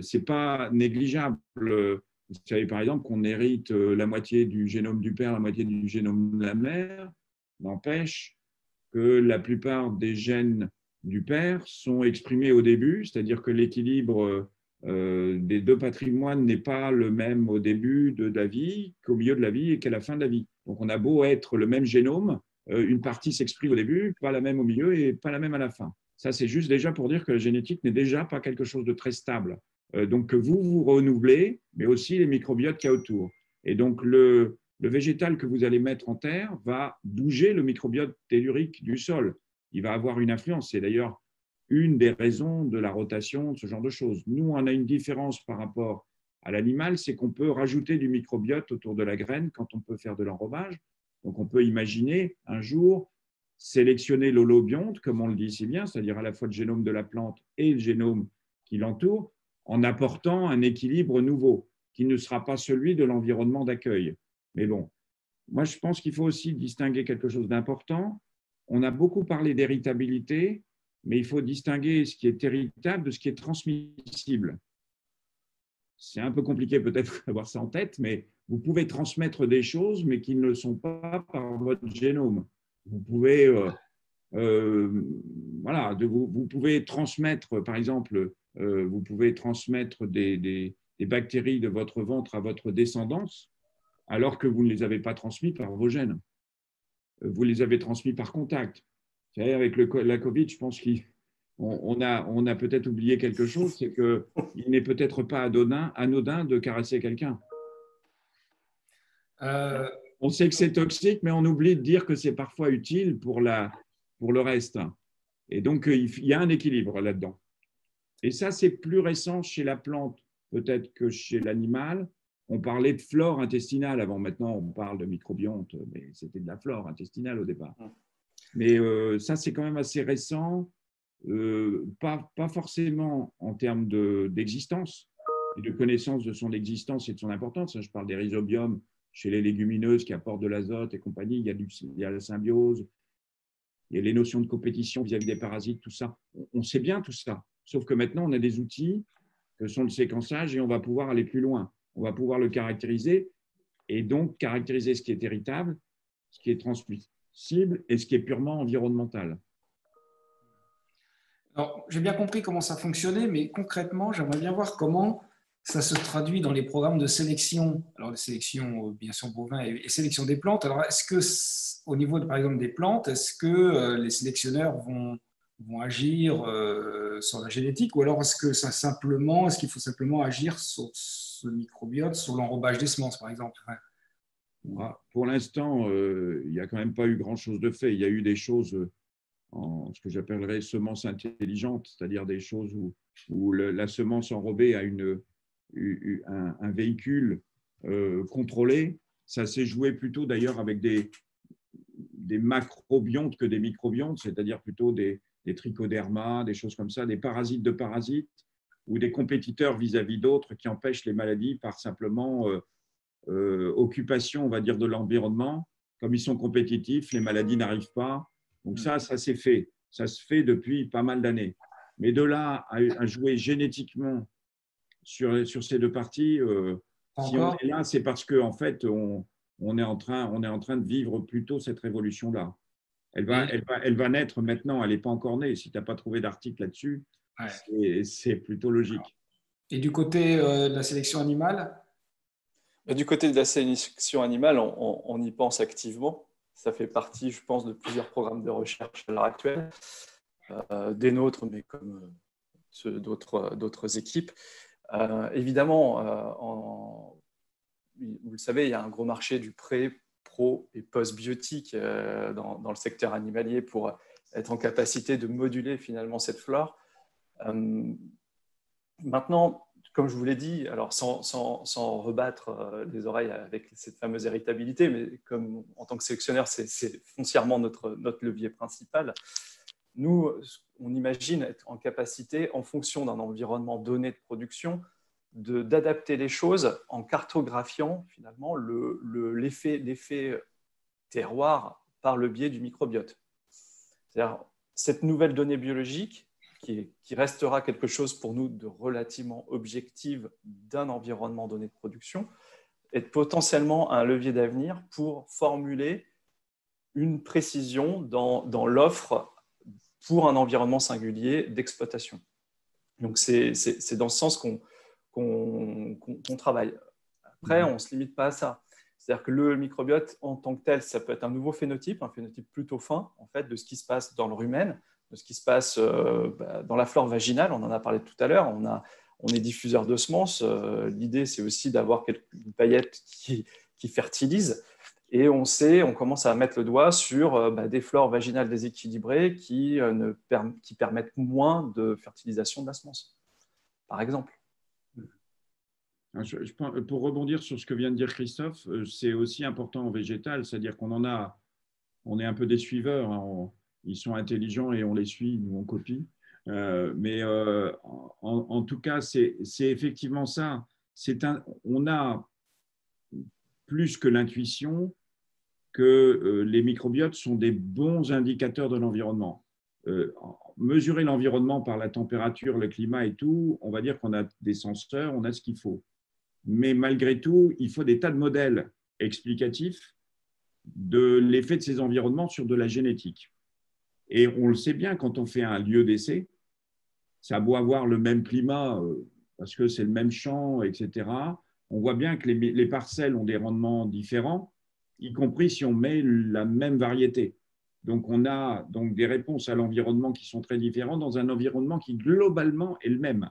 C'est pas négligeable. Vous savez par exemple qu'on hérite la moitié du génome du père, la moitié du génome de la mère. N'empêche que la plupart des gènes du père sont exprimés au début, c'est-à-dire que l'équilibre des deux patrimoines n'est pas le même au début de la vie qu'au milieu de la vie et qu'à la fin de la vie. Donc on a beau être le même génome, une partie s'exprime au début, pas la même au milieu et pas la même à la fin. Ça, c'est juste déjà pour dire que la génétique n'est déjà pas quelque chose de très stable. Donc vous vous renouvelez, mais aussi les microbiotes qu'il y a autour. Et donc le végétal que vous allez mettre en terre va bouger le microbiote tellurique du sol. Il va avoir une influence. C'est d'ailleurs une des raisons de la rotation, de ce genre de choses. Nous, on a une différence par rapport à l'animal, c'est qu'on peut rajouter du microbiote autour de la graine quand on peut faire de l'enrobage. Donc, on peut imaginer un jour sélectionner l'holobionte, comme on le dit si bien, c'est-à-dire à la fois le génome de la plante et le génome qui l'entoure, en apportant un équilibre nouveau, qui ne sera pas celui de l'environnement d'accueil. Mais bon, moi, je pense qu'il faut aussi distinguer quelque chose d'important. On a beaucoup parlé d'héritabilité, mais il faut distinguer ce qui est héritable de ce qui est transmissible. C'est un peu compliqué peut-être d'avoir ça en tête, mais vous pouvez transmettre des choses, mais qui ne le sont pas par votre génome. Vous pouvez, voilà, vous pouvez transmettre, par exemple, vous pouvez transmettre des bactéries de votre ventre à votre descendance, alors que vous ne les avez pas transmis par vos gènes. Vous les avez transmis par contact. Avec la Covid, je pense qu'on a peut-être oublié quelque chose, c'est qu'il n'est peut-être pas anodin de caresser quelqu'un. On sait que c'est toxique, mais on oublie de dire que c'est parfois utile pour le reste. Et donc, il y a un équilibre là-dedans. Et ça, c'est plus récent chez la plante, peut-être que chez l'animal. On parlait de flore intestinale avant. Maintenant, on parle de microbionte, mais c'était de la flore intestinale au départ. Mais ça, c'est quand même assez récent, pas forcément en termes d'existence et de connaissance de son existence et de son importance. Je parle des rhizobiums chez les légumineuses qui apportent de l'azote et compagnie. Il y a la symbiose, il y a les notions de compétition vis-à-vis des parasites, tout ça. On sait bien tout ça. Sauf que maintenant, on a des outils que sont le séquençage et on va pouvoir aller plus loin. On va pouvoir le caractériser et donc caractériser ce qui est héritable, ce qui est transmissible et ce qui est purement environnemental. Alors, j'ai bien compris comment ça fonctionnait, mais concrètement, j'aimerais bien voir comment ça se traduit dans les programmes de sélection. Alors, de sélection, bien sûr, bovin et sélection des plantes. Alors, est-ce que, au niveau, par exemple, des plantes, est-ce que les sélectionneurs vont agir sur la génétique ou alors est-ce qu'il faut simplement agir sur ce microbiote, sur l'enrobage des semences, par exemple? Pour l'instant, il n'y a quand même pas eu grand-chose de fait. Il y a eu des choses en ce que j'appellerais semences intelligentes, c'est-à-dire des choses où la semence enrobée a un véhicule contrôlé ça s'est joué plutôt d'ailleurs avec des macrobiontes que des microbiontes, c'est-à-dire plutôt des trichodermas, des choses comme ça, des parasites de parasites, ou des compétiteurs vis-à-vis d'autres qui empêchent les maladies par simplement occupation, on va dire, de l'environnement. Comme ils sont compétitifs, les maladies n'arrivent pas. Donc ça s'est fait. Ça se fait depuis pas mal d'années. Mais de là à jouer génétiquement sur ces deux parties, si on est là, c'est parce qu'en fait, on est en train de vivre plutôt cette révolution-là. Elle va naître maintenant, elle n'est pas encore née. Si tu n'as pas trouvé d'article là-dessus, c'est plutôt logique. Et du côté de la sélection animale? Du côté de la sélection animale, on y pense activement. Ça fait partie, je pense, de plusieurs programmes de recherche à l'heure actuelle, des nôtres, mais comme ceux d'autres équipes. Évidemment, vous le savez, il y a un gros marché du pré, pro et post-biotique dans le secteur animalier pour être en capacité de moduler finalement cette flore. Maintenant, comme je vous l'ai dit, alors sans rebattre les oreilles avec cette fameuse héritabilité, mais comme en tant que sélectionneur, c'est foncièrement notre levier principal. Nous, on imagine être en capacité, en fonction d'un environnement donné de production, d'adapter les choses en cartographiant finalement l'effet terroir par le biais du microbiote. C'est-à-dire, cette nouvelle donnée biologique, qui restera quelque chose pour nous de relativement objectif d'un environnement donné de production, est potentiellement un levier d'avenir pour formuler une précision dans l'offre pour un environnement singulier d'exploitation. Donc, c'est dans ce sens qu'on travaille. Après, on ne se limite pas à ça. C'est-à-dire que le microbiote, en tant que tel, ça peut être un nouveau phénotype, un phénotype plutôt fin, en fait, de ce qui se passe dans le rumen, de ce qui se passe dans la flore vaginale. On en a parlé tout à l'heure. On est diffuseur de semences. L'idée, c'est aussi d'avoir une paillette qui fertilise. Et on commence à mettre le doigt sur des flores vaginales déséquilibrées qui permettent moins de fertilisation de la semence, par exemple. Pour rebondir sur ce que vient de dire Christophe, c'est aussi important en végétal, c'est-à-dire qu'on est un peu des suiveurs, hein, ils sont intelligents et on les suit, nous on copie. En tout cas, c'est effectivement ça. On a plus que l'intuition que les microbiotes sont des bons indicateurs de l'environnement. Mesurer l'environnement par la température, le climat et tout, on va dire qu'on a des senseurs, on a ce qu'il faut. Mais malgré tout, il faut des tas de modèles explicatifs de l'effet de ces environnements sur de la génétique. Et on le sait bien, quand on fait un lieu d'essai, ça a beau avoir le même climat, parce que c'est le même champ, etc. On voit bien que les parcelles ont des rendements différents, y compris si on met la même variété. Donc, on a donc des réponses à l'environnement qui sont très différentes dans un environnement qui, globalement, est le même.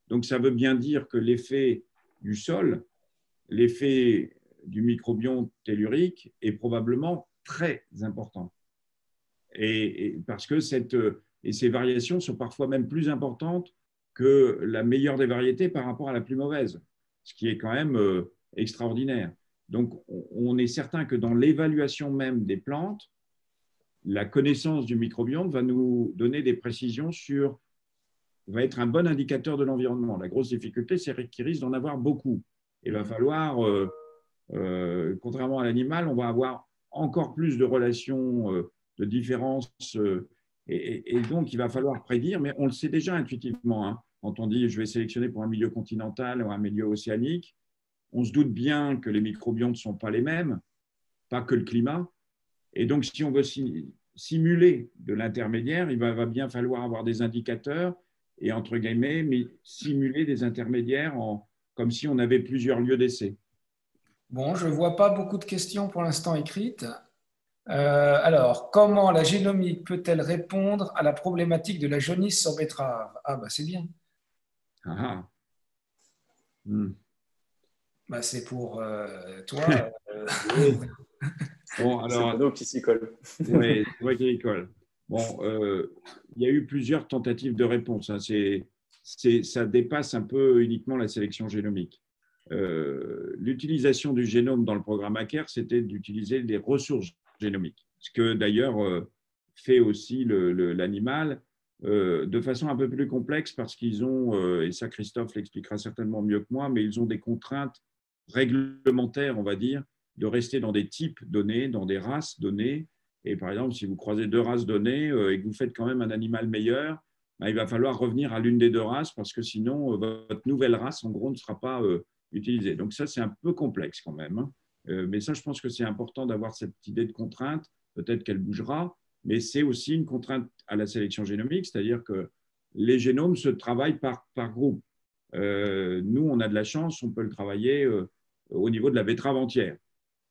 Donc, ça veut bien dire que l'effet du sol, l'effet du microbiome tellurique est probablement très important. Parce que ces variations sont parfois même plus importantes que la meilleure des variétés par rapport à la plus mauvaise, ce qui est quand même extraordinaire. Donc, on est certain que dans l'évaluation même des plantes, la connaissance du microbiome va nous donner des précisions va être un bon indicateur de l'environnement. La grosse difficulté, c'est qu'il risque d'en avoir beaucoup. Il va falloir, contrairement à l'animal, on va avoir encore plus de relations de différence. Et donc, il va falloir prédire, mais on le sait déjà intuitivement. Hein. Quand on dit « je vais sélectionner pour un milieu continental ou un milieu océanique », on se doute bien que les microbiomes ne sont pas les mêmes, pas que le climat. Et donc, si on veut simuler de l'intermédiaire, il va bien falloir avoir des indicateurs et, entre guillemets, mais simuler des intermédiaires comme si on avait plusieurs lieux d'essai. Bon, je ne vois pas beaucoup de questions pour l'instant écrites. Alors, comment la génomique peut-elle répondre à la problématique de la jaunisse sur betterave? Ah, bah c'est bien. Ah. Bah, c'est pour toi. Oui. Bon, alors, c'est Renaud qui s'y colle. Oui, c'est vrai qu'il y colle. Bon, il y a eu plusieurs tentatives de réponse. Hein. Ça dépasse un peu uniquement la sélection génomique. l'utilisation du génome dans le programme HACKR, c'était d'utiliser des ressources génomiques, ce que d'ailleurs fait aussi l'animal de façon un peu plus complexe parce qu'ils ont, et ça Christophe l'expliquera certainement mieux que moi, mais ils ont des contraintes réglementaires, on va dire, de rester dans des types donnés, dans des races données. Et par exemple, si vous croisez deux races données et que vous faites quand même un animal meilleur, ben, il va falloir revenir à l'une des deux races parce que sinon, votre nouvelle race, en gros, ne sera pas utilisée. Donc ça, c'est un peu complexe quand même. Hein. Mais ça, je pense que c'est important d'avoir cette idée de contrainte. Peut-être qu'elle bougera, mais c'est aussi une contrainte à la sélection génomique, c'est-à-dire que les génomes se travaillent par groupe. Nous, on a de la chance, on peut le travailler au niveau de la betterave entière.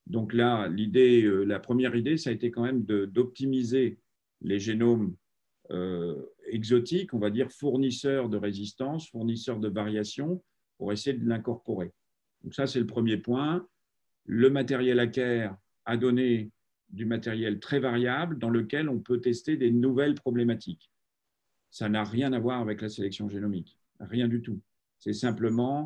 Donc là, la première idée, ça a été quand même d'optimiser les génomes exotiques, on va dire fournisseurs de résistance, fournisseurs de variation, pour essayer de l'incorporer. Donc ça, c'est le premier point. Le matériel HACKR a donné du matériel très variable dans lequel on peut tester des nouvelles problématiques. Ça n'a rien à voir avec la sélection génomique, rien du tout. C'est simplement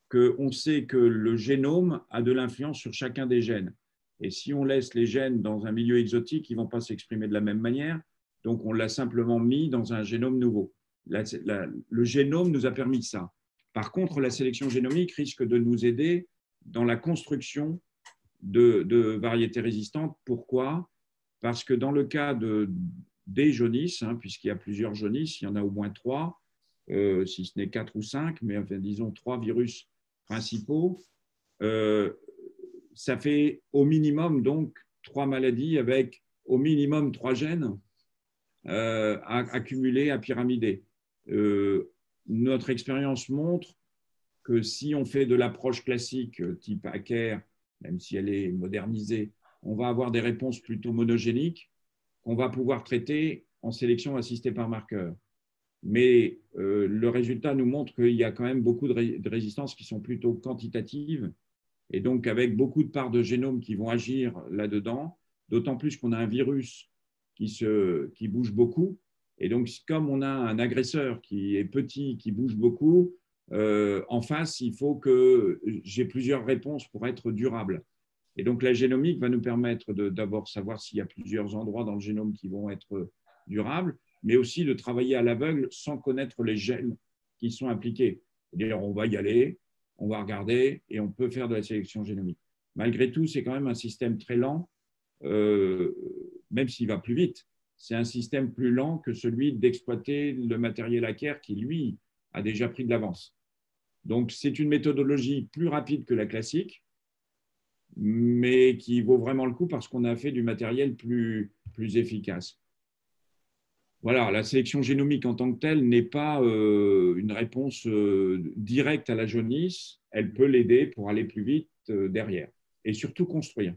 qu'on sait que le génome a de l'influence sur chacun des gènes. Et si on laisse les gènes dans un milieu exotique, ils ne vont pas s'exprimer de la même manière. Donc, on l'a simplement mis dans un génome nouveau. Le génome nous a permis ça. Par contre, la sélection génomique risque de nous aider dans la construction de variétés résistantes. Pourquoi? Parce que dans le cas des jaunisses, hein, puisqu'il y a plusieurs jaunisses, il y en a au moins 3, si ce n'est 4 ou 5, mais enfin, disons 3 virus principaux, ça fait au minimum donc 3 maladies avec au minimum 3 gènes accumulés, à pyramider. Notre expérience montre que si on fait de l'approche classique type HACKR, même si elle est modernisée, on va avoir des réponses plutôt monogéniques qu'on va pouvoir traiter en sélection assistée par marqueur. Mais le résultat nous montre qu'il y a quand même beaucoup de résistances qui sont plutôt quantitatives et donc avec beaucoup de parts de génome qui vont agir là-dedans, d'autant plus qu'on a un virus qui bouge beaucoup. Et donc, comme on a un agresseur qui est petit, qui bouge beaucoup, en face, il faut que j'ai plusieurs réponses pour être durable. Et donc, la génomique va nous permettre d'abord savoir s'il y a plusieurs endroits dans le génome qui vont être durables, mais aussi de travailler à l'aveugle sans connaître les gènes qui sont impliqués. C'est-à-dire, on va y aller, on va regarder et on peut faire de la sélection génomique. Malgré tout, c'est quand même un système très lent, même s'il va plus vite. C'est un système plus lent que celui d'exploiter le matériel HACKR qui, lui, a déjà pris de l'avance. Donc, c'est une méthodologie plus rapide que la classique, mais qui vaut vraiment le coup parce qu'on a fait du matériel plus efficace. Voilà, la sélection génomique en tant que telle n'est pas une réponse directe à la jaunisse. Elle peut l'aider pour aller plus vite derrière et surtout construire.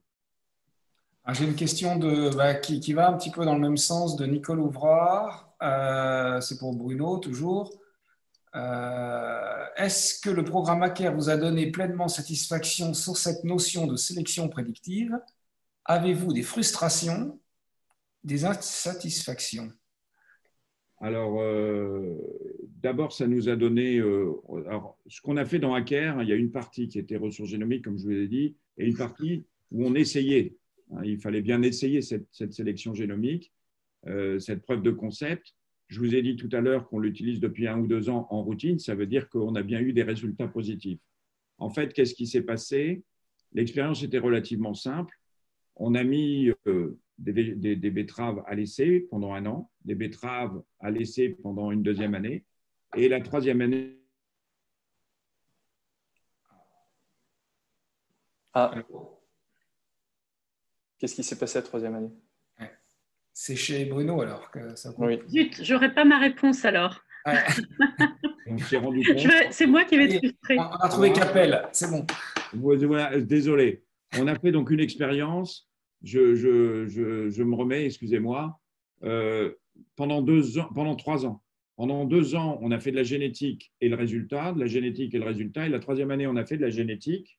J'ai une question qui va un petit peu dans le même sens de Nicole Ouvrard. C'est pour Bruno, toujours. Est-ce que le programme HACKR vous a donné pleinement satisfaction sur cette notion de sélection prédictive? Avez-vous des frustrations, des insatisfactions? Alors, d'abord, ça nous a donné… alors, ce qu'on a fait dans HACKR, il y a une partie qui était ressources génomiques, comme je vous l'ai dit, et une partie où on essayait. Il fallait bien essayer cette sélection génomique, cette preuve de concept. Je vous ai dit tout à l'heure qu'on l'utilise depuis 1 ou 2 ans en routine. Ça veut dire qu'on a bien eu des résultats positifs. En fait, qu'est-ce qui s'est passé? L'expérience était relativement simple. On a mis des betteraves à l'essai pendant 1 an, des betteraves à l'essai pendant une 2e année, et la 3e année… Qu'est-ce qui s'est passé la 3e année? C'est chez Bruno alors que ça compte. Oui. Zut, j'aurais pas ma réponse alors. Ouais. On s'est rendu compte. C'est moi qui vais être frustrée. On a trouvé Capel, c'est bon. Voilà, désolé. On a fait donc une expérience. Je me remets, excusez-moi. Pendant 3 ans. Pendant 2 ans, on a fait de la génétique et le résultat, de la génétique et le résultat. Et la 3e année, on a fait de la génétique.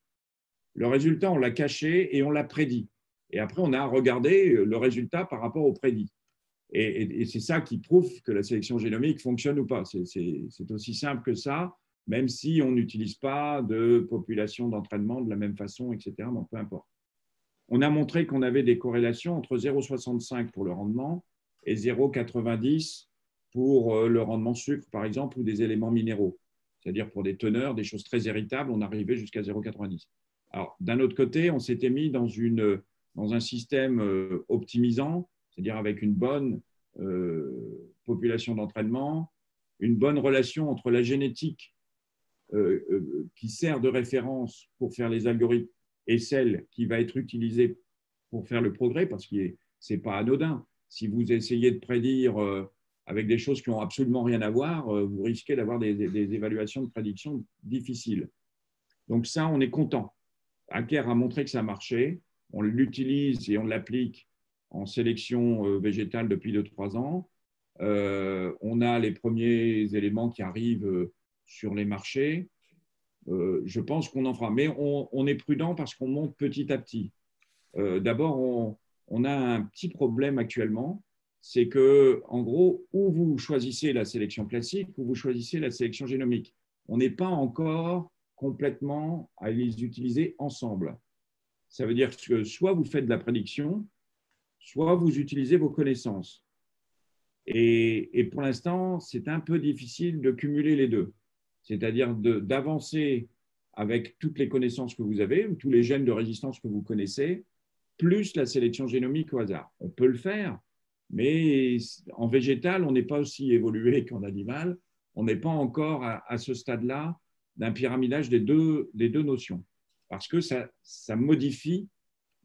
Le résultat, on l'a caché et on l'a prédit. Et après, on a regardé le résultat par rapport au prédit. Et c'est ça qui prouve que la sélection génomique fonctionne ou pas. C'est aussi simple que ça. même si on n'utilise pas de population d'entraînement de la même façon, etc. Donc, peu importe. On a montré qu'on avait des corrélations entre 0,65 pour le rendement et 0,90 pour le rendement sucre, par exemple, ou des éléments minéraux. C'est-à-dire pour des teneurs, des choses très héritables, on arrivait jusqu'à 0,90. Alors, d'un autre côté, on s'était mis dans un système optimisant, c'est-à-dire avec une bonne population d'entraînement, une bonne relation entre la génétique qui sert de référence pour faire les algorithmes et celle qui va être utilisée pour faire le progrès, parce que ce n'est pas anodin. Si vous essayez de prédire avec des choses qui n'ont absolument rien à voir, vous risquez d'avoir des évaluations de prédiction difficiles. Donc ça, on est content. Acker a montré que ça marchait. On l'utilise et on l'applique en sélection végétale depuis 2-3 ans. On a les premiers éléments qui arrivent sur les marchés. Je pense qu'on en fera. Mais on est prudent parce qu'on monte petit à petit. D'abord, on a un petit problème actuellement. C'est que, en gros, ou vous choisissez la sélection classique ou vous choisissez la sélection génomique. On n'est pas encore complètement à les utiliser ensemble. Ça veut dire que soit vous faites de la prédiction, soit vous utilisez vos connaissances. Et pour l'instant, c'est un peu difficile de cumuler les deux. C'est-à-dire d'avancer avec toutes les connaissances que vous avez, ou tous les gènes de résistance que vous connaissez, plus la sélection génomique au hasard. On peut le faire, mais en végétal, on n'est pas aussi évolué qu'en animal. On n'est pas encore à ce stade-là d'un pyramidage des deux notions, parce que ça modifie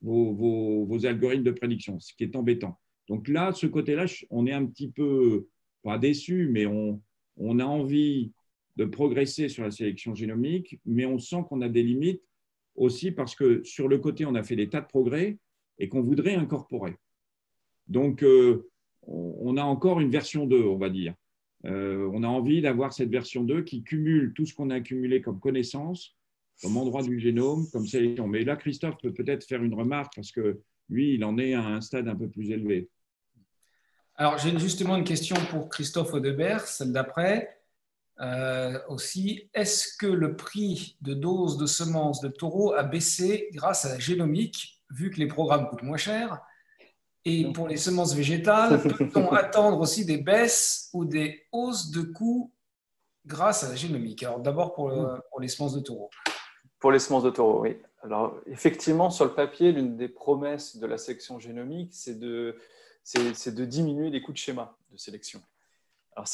vos algorithmes de prédiction, ce qui est embêtant. Donc là, de ce côté-là, on est un petit peu, pas déçu, mais on a envie de progresser sur la sélection génomique, mais on sent qu'on a des limites aussi parce que sur le côté, on a fait des tas de progrès et qu'on voudrait incorporer. Donc, on a encore une version 2, on va dire. On a envie d'avoir cette version 2 qui cumule tout ce qu'on a accumulé comme connaissances, comme endroit du génome, comme sélection. Mais là, Christophe peut peut-être faire une remarque parce que lui, il en est à un stade un peu plus élevé. Alors, j'ai justement une question pour Christophe Audebert, celle d'après. Aussi, est-ce que le prix de dose de semences de taureau a baissé grâce à la génomique, vu que les programmes coûtent moins cher? Et pour les semences végétales, peut-on attendre aussi des baisses ou des hausses de coûts grâce à la génomique? Alors d'abord pour les semences de taureau. Pour les semences de taureau, oui. Alors effectivement, sur le papier, l'une des promesses de la sélection génomique, c'est de diminuer les coûts de schéma de sélection. Alors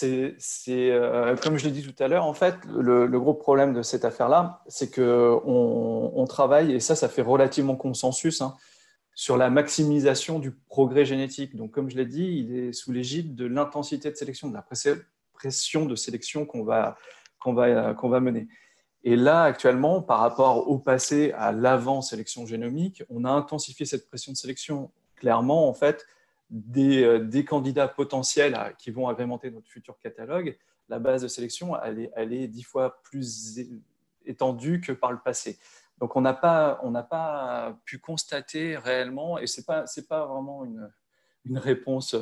comme je l'ai dit tout à l'heure, en fait, le gros problème de cette affaire-là, c'est qu'on travaille, et ça fait relativement consensus, sur la maximisation du progrès génétique. Donc, comme je l'ai dit, il est sous l'égide de l'intensité de sélection, de la pression de sélection qu'on va mener. Et là, actuellement, par rapport au passé, à l'avant-sélection génomique, on a intensifié cette pression de sélection. Clairement, en fait, des candidats potentiels qui vont agrémenter notre futur catalogue, la base de sélection, elle est 10 fois plus étendue que par le passé. Donc, on n'a pas pu constater réellement, et ce n'est pas vraiment une réponse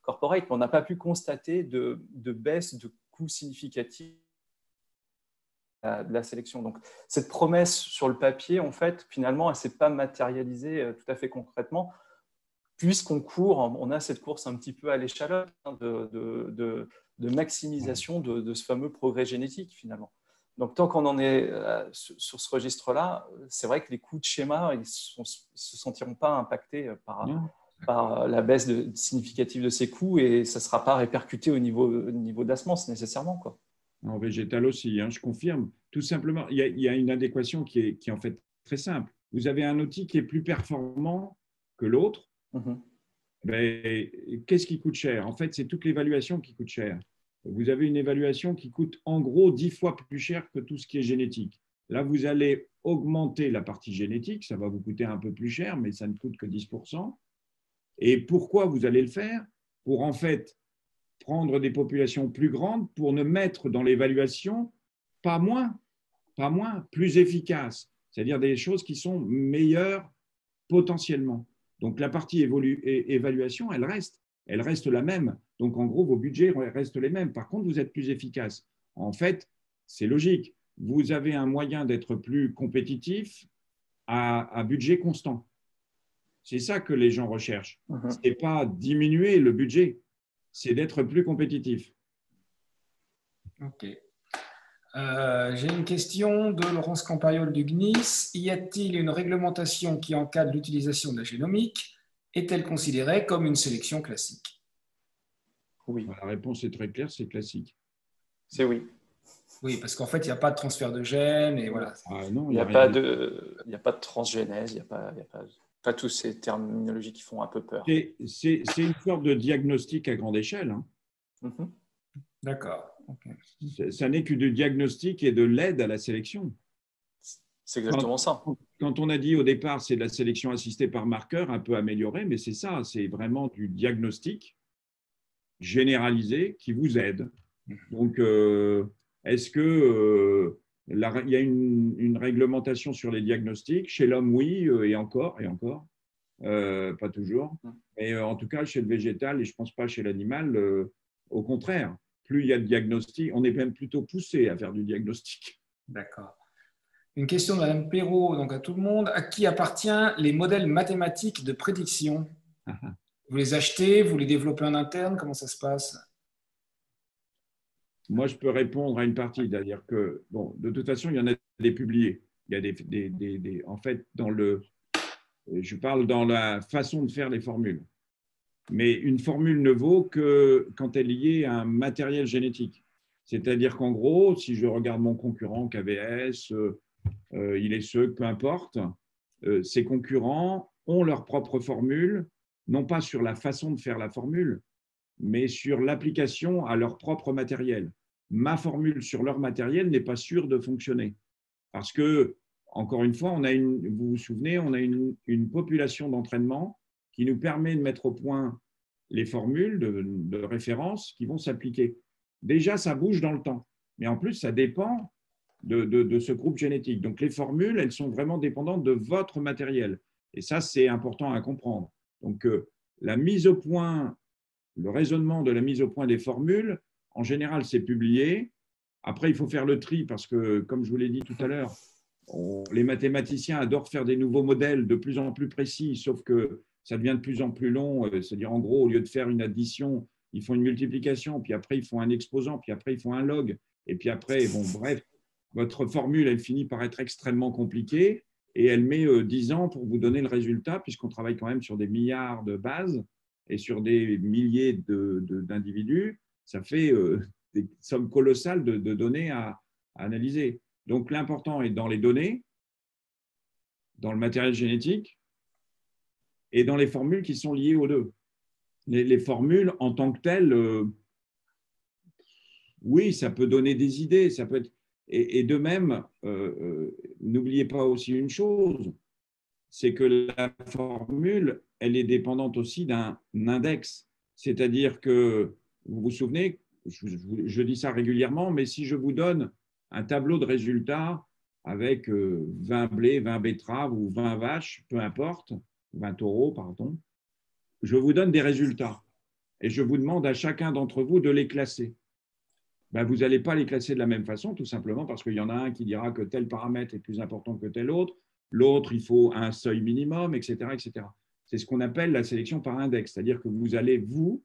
corporate, mais on n'a pas pu constater de baisse de coûts significatifs de la sélection. Donc, cette promesse sur le papier, en fait, finalement, elle ne s'est pas matérialisée tout à fait concrètement, puisqu'on on a cette course un petit peu à l'échalote de maximisation de ce fameux progrès génétique, finalement. Donc, tant qu'on en est sur ce registre-là, c'est vrai que les coûts de schéma, ils ne se sentiront pas impactés par la baisse significative de ces coûts et ça ne sera pas répercuté au niveau de la semence nécessairement, quoi. En végétal aussi, je confirme. Tout simplement, il y a une adéquation qui est en fait très simple. Vous avez un outil qui est plus performant que l'autre. Mais qu'est-ce qui coûte cher? En fait, c'est toute l'évaluation qui coûte cher. Vous avez une évaluation qui coûte en gros 10 fois plus cher que tout ce qui est génétique. Là, vous allez augmenter la partie génétique, ça va vous coûter un peu plus cher, mais ça ne coûte que 10%. Et pourquoi vous allez le faire? Pour en fait prendre des populations plus grandes, pour ne mettre dans l'évaluation pas moins, plus efficaces, c'est-à-dire des choses qui sont meilleures potentiellement. Donc la partie évaluation, elle reste la même. Donc en gros, vos budgets restent les mêmes. Par contre, vous êtes plus efficace. En fait, c'est logique. Vous avez un moyen d'être plus compétitif à budget constant. C'est ça que les gens recherchent. Ce n'est pas diminuer le budget, c'est d'être plus compétitif. Ok. J'ai une question de Laurence Campariol du CNIS. Y a-t-il une réglementation qui encadre l'utilisation de la génomique? Est-elle considérée comme une sélection classique? Oui. La réponse est très claire, c'est classique. C'est oui. Oui, parce qu'en fait, il n'y a pas de transfert de gènes et voilà. Non, il n'y a pas de transgénèse, il n'y a pas tous ces terminologies qui font un peu peur. C'est une sorte de diagnostic à grande échelle. Hein. D'accord. Okay. Ça n'est que du diagnostic et de l'aide à la sélection. C'est exactement ça. Quand on a dit au départ, c'est de la sélection assistée par marqueur, un peu améliorée, mais c'est ça, c'est vraiment du diagnostic généralisé qui vous aide. Donc, est-ce que il y a une réglementation sur les diagnostics? Chez l'homme, oui, et encore, pas toujours. Mais en tout cas, chez le végétal, et je ne pense pas chez l'animal, au contraire, plus il y a de diagnostics, on est même plutôt poussé à faire du diagnostic. D'accord. Une question de Mme Perrault, donc à tout le monde. À qui appartiennent les modèles mathématiques de prédiction? Vous les achetez, vous les développez en interne? Comment ça se passe? Moi, je peux répondre à une partie, c'est-à-dire que, bon, de toute façon, il y en a des publiés. Il y a en fait, je parle dans la façon de faire les formules. Mais une formule ne vaut que quand elle est liée à un matériel génétique. C'est-à-dire qu'en gros, si je regarde mon concurrent KVS, il est ceux, peu importe, ces concurrents ont leur propre formule, non pas sur la façon de faire la formule, mais sur l'application à leur propre matériel. Ma formule sur leur matériel n'est pas sûre de fonctionner. Parce que, encore une fois, vous vous souvenez, on a une population d'entraînement qui nous permet de mettre au point les formules de référence qui vont s'appliquer. Déjà, ça bouge dans le temps, mais en plus, ça dépend de ce groupe génétique. Donc, les formules, elles sont vraiment dépendantes de votre matériel. Et ça, c'est important à comprendre. Donc, la mise au point, le raisonnement de la mise au point des formules, en général, c'est publié. Après, il faut faire le tri parce que, comme je vous l'ai dit tout à l'heure, les mathématiciens adorent faire des nouveaux modèles de plus en plus précis, sauf que ça devient de plus en plus long. C'est-à-dire, en gros, au lieu de faire une addition, ils font une multiplication, puis après, ils font un exposant, puis après, ils font un log. Et puis après, bon, bref, votre formule, elle finit par être extrêmement compliquée et elle met 10 ans pour vous donner le résultat, puisqu'on travaille quand même sur des milliards de bases et sur des milliers d'individus. Ça fait des sommes colossales de données à analyser. Donc, l'important est dans les données, dans le matériel génétique et dans les formules qui sont liées aux deux. Les formules en tant que telles, oui, ça peut donner des idées, ça peut être… Et de même, n'oubliez pas aussi une chose, c'est que la formule, elle est dépendante aussi d'un index. C'est-à-dire que, vous vous souvenez, je dis ça régulièrement, mais si je vous donne un tableau de résultats avec 20 blés, 20 betteraves ou 20 vaches, peu importe, 20 taureaux, pardon, je vous donne des résultats et je vous demande à chacun d'entre vous de les classer. Ben, vous n'allez pas les classer de la même façon, tout simplement parce qu'il y en a un qui dira que tel paramètre est plus important que tel autre, l'autre, il faut un seuil minimum, etc., etc. C'est ce qu'on appelle la sélection par index, c'est-à-dire que vous allez, vous,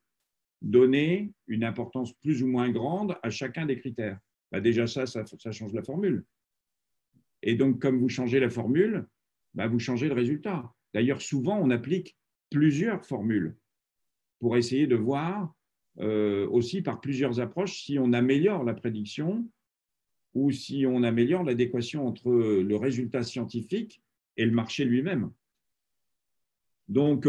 donner une importance plus ou moins grande à chacun des critères. Ben déjà, ça change la formule. Et donc, comme vous changez la formule, ben vous changez le résultat. D'ailleurs, souvent, on applique plusieurs formules pour essayer de voir aussi par plusieurs approches si on améliore la prédiction ou si on améliore l'adéquation entre le résultat scientifique et le marché lui-même. Donc,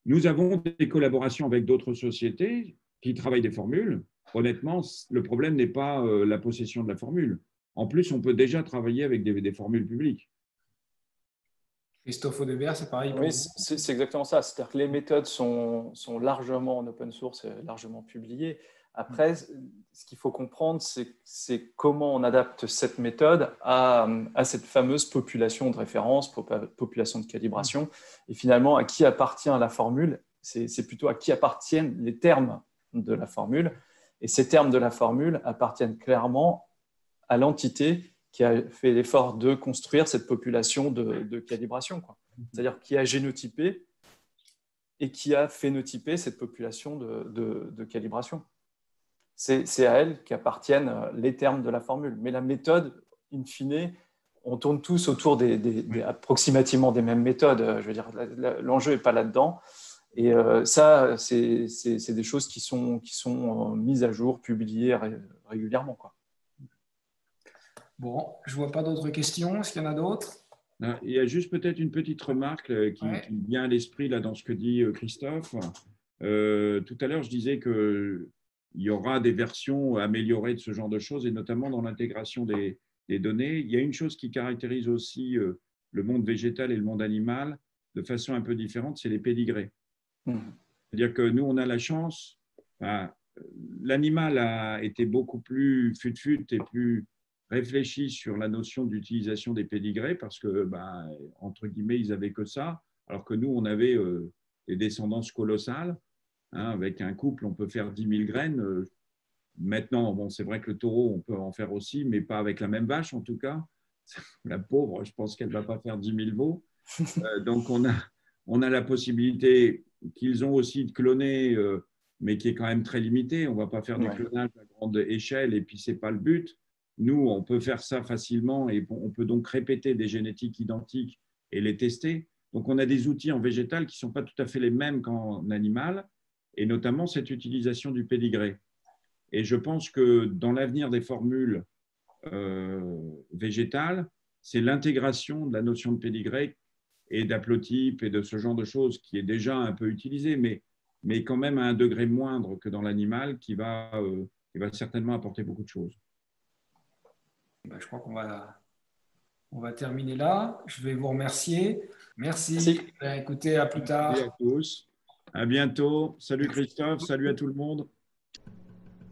nous avons des collaborations avec d'autres sociétés qui travaillent des formules. Honnêtement, le problème n'est pas la possession de la formule. En plus, on peut déjà travailler avec des formules publiques. Christophe Audebert, c'est pareil pour Oui, vous? c'est exactement ça. C'est-à-dire que les méthodes sont largement en open source, largement publiées. Après, ce qu'il faut comprendre, c'est comment on adapte cette méthode à cette fameuse population de référence, population de calibration, et finalement, à qui appartient la formule. C'est plutôt à qui appartiennent les termes de la formule. Et ces termes de la formule appartiennent clairement à l'entité qui a fait l'effort de construire cette population de calibration, quoi. C'est-à-dire qui a génotypé et qui a phénotypé cette population de calibration. C'est à elle qu'appartiennent les termes de la formule. Mais la méthode, in fine, on tourne tous autour approximativement des mêmes méthodes. Je veux dire, l'enjeu n'est pas là-dedans. Et ça, c'est des choses qui sont mises à jour, publiées régulièrement, quoi. Bon, je ne vois pas d'autres questions. Est-ce qu'il y en a d'autres? Il y a juste peut-être une petite remarque qui vient à l'esprit là, dans ce que dit Christophe. Tout à l'heure, je disais qu'il y aura des versions améliorées de ce genre de choses, et notamment dans l'intégration des données. Il y a une chose qui caractérise aussi le monde végétal et le monde animal de façon un peu différente, c'est les pédigrés. C'est-à-dire que nous, on a la chance, l'animal a été beaucoup plus fut et plus réfléchi sur la notion d'utilisation des pédigrés parce que, entre guillemets, ils n'avaient que ça, alors que nous, on avait des descendances colossales. Avec un couple, on peut faire 10 000 graines. Maintenant, bon, c'est vrai que le taureau, on peut en faire aussi, mais pas avec la même vache, en tout cas. La pauvre, je pense qu'elle ne va pas faire 10 000 veaux. Donc, on a la possibilité qu'ils ont aussi de cloner, mais qui est quand même très limitée. On ne va pas faire du clonage à grande échelle, et puis ce n'est pas le but. Nous, on peut faire ça facilement, et on peut donc répéter des génétiques identiques et les tester. Donc, on a des outils en végétal qui ne sont pas tout à fait les mêmes qu'en animal, et notamment cette utilisation du pédigré. Et je pense que dans l'avenir des formules végétales, c'est l'intégration de la notion de pédigré et d'haplotype et de ce genre de choses qui est déjà un peu utilisée, mais quand même à un degré moindre que dans l'animal, qui va certainement apporter beaucoup de choses. Je crois qu'on va terminer là. Je vais vous remercier. Merci. Écoutez, à plus tard. Merci à tous. À bientôt. Salut Christophe, salut à tout le monde.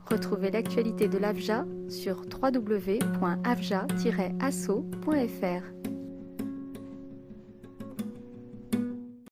Retrouvez l'actualité de l'AFJA sur www.afja-asso.fr.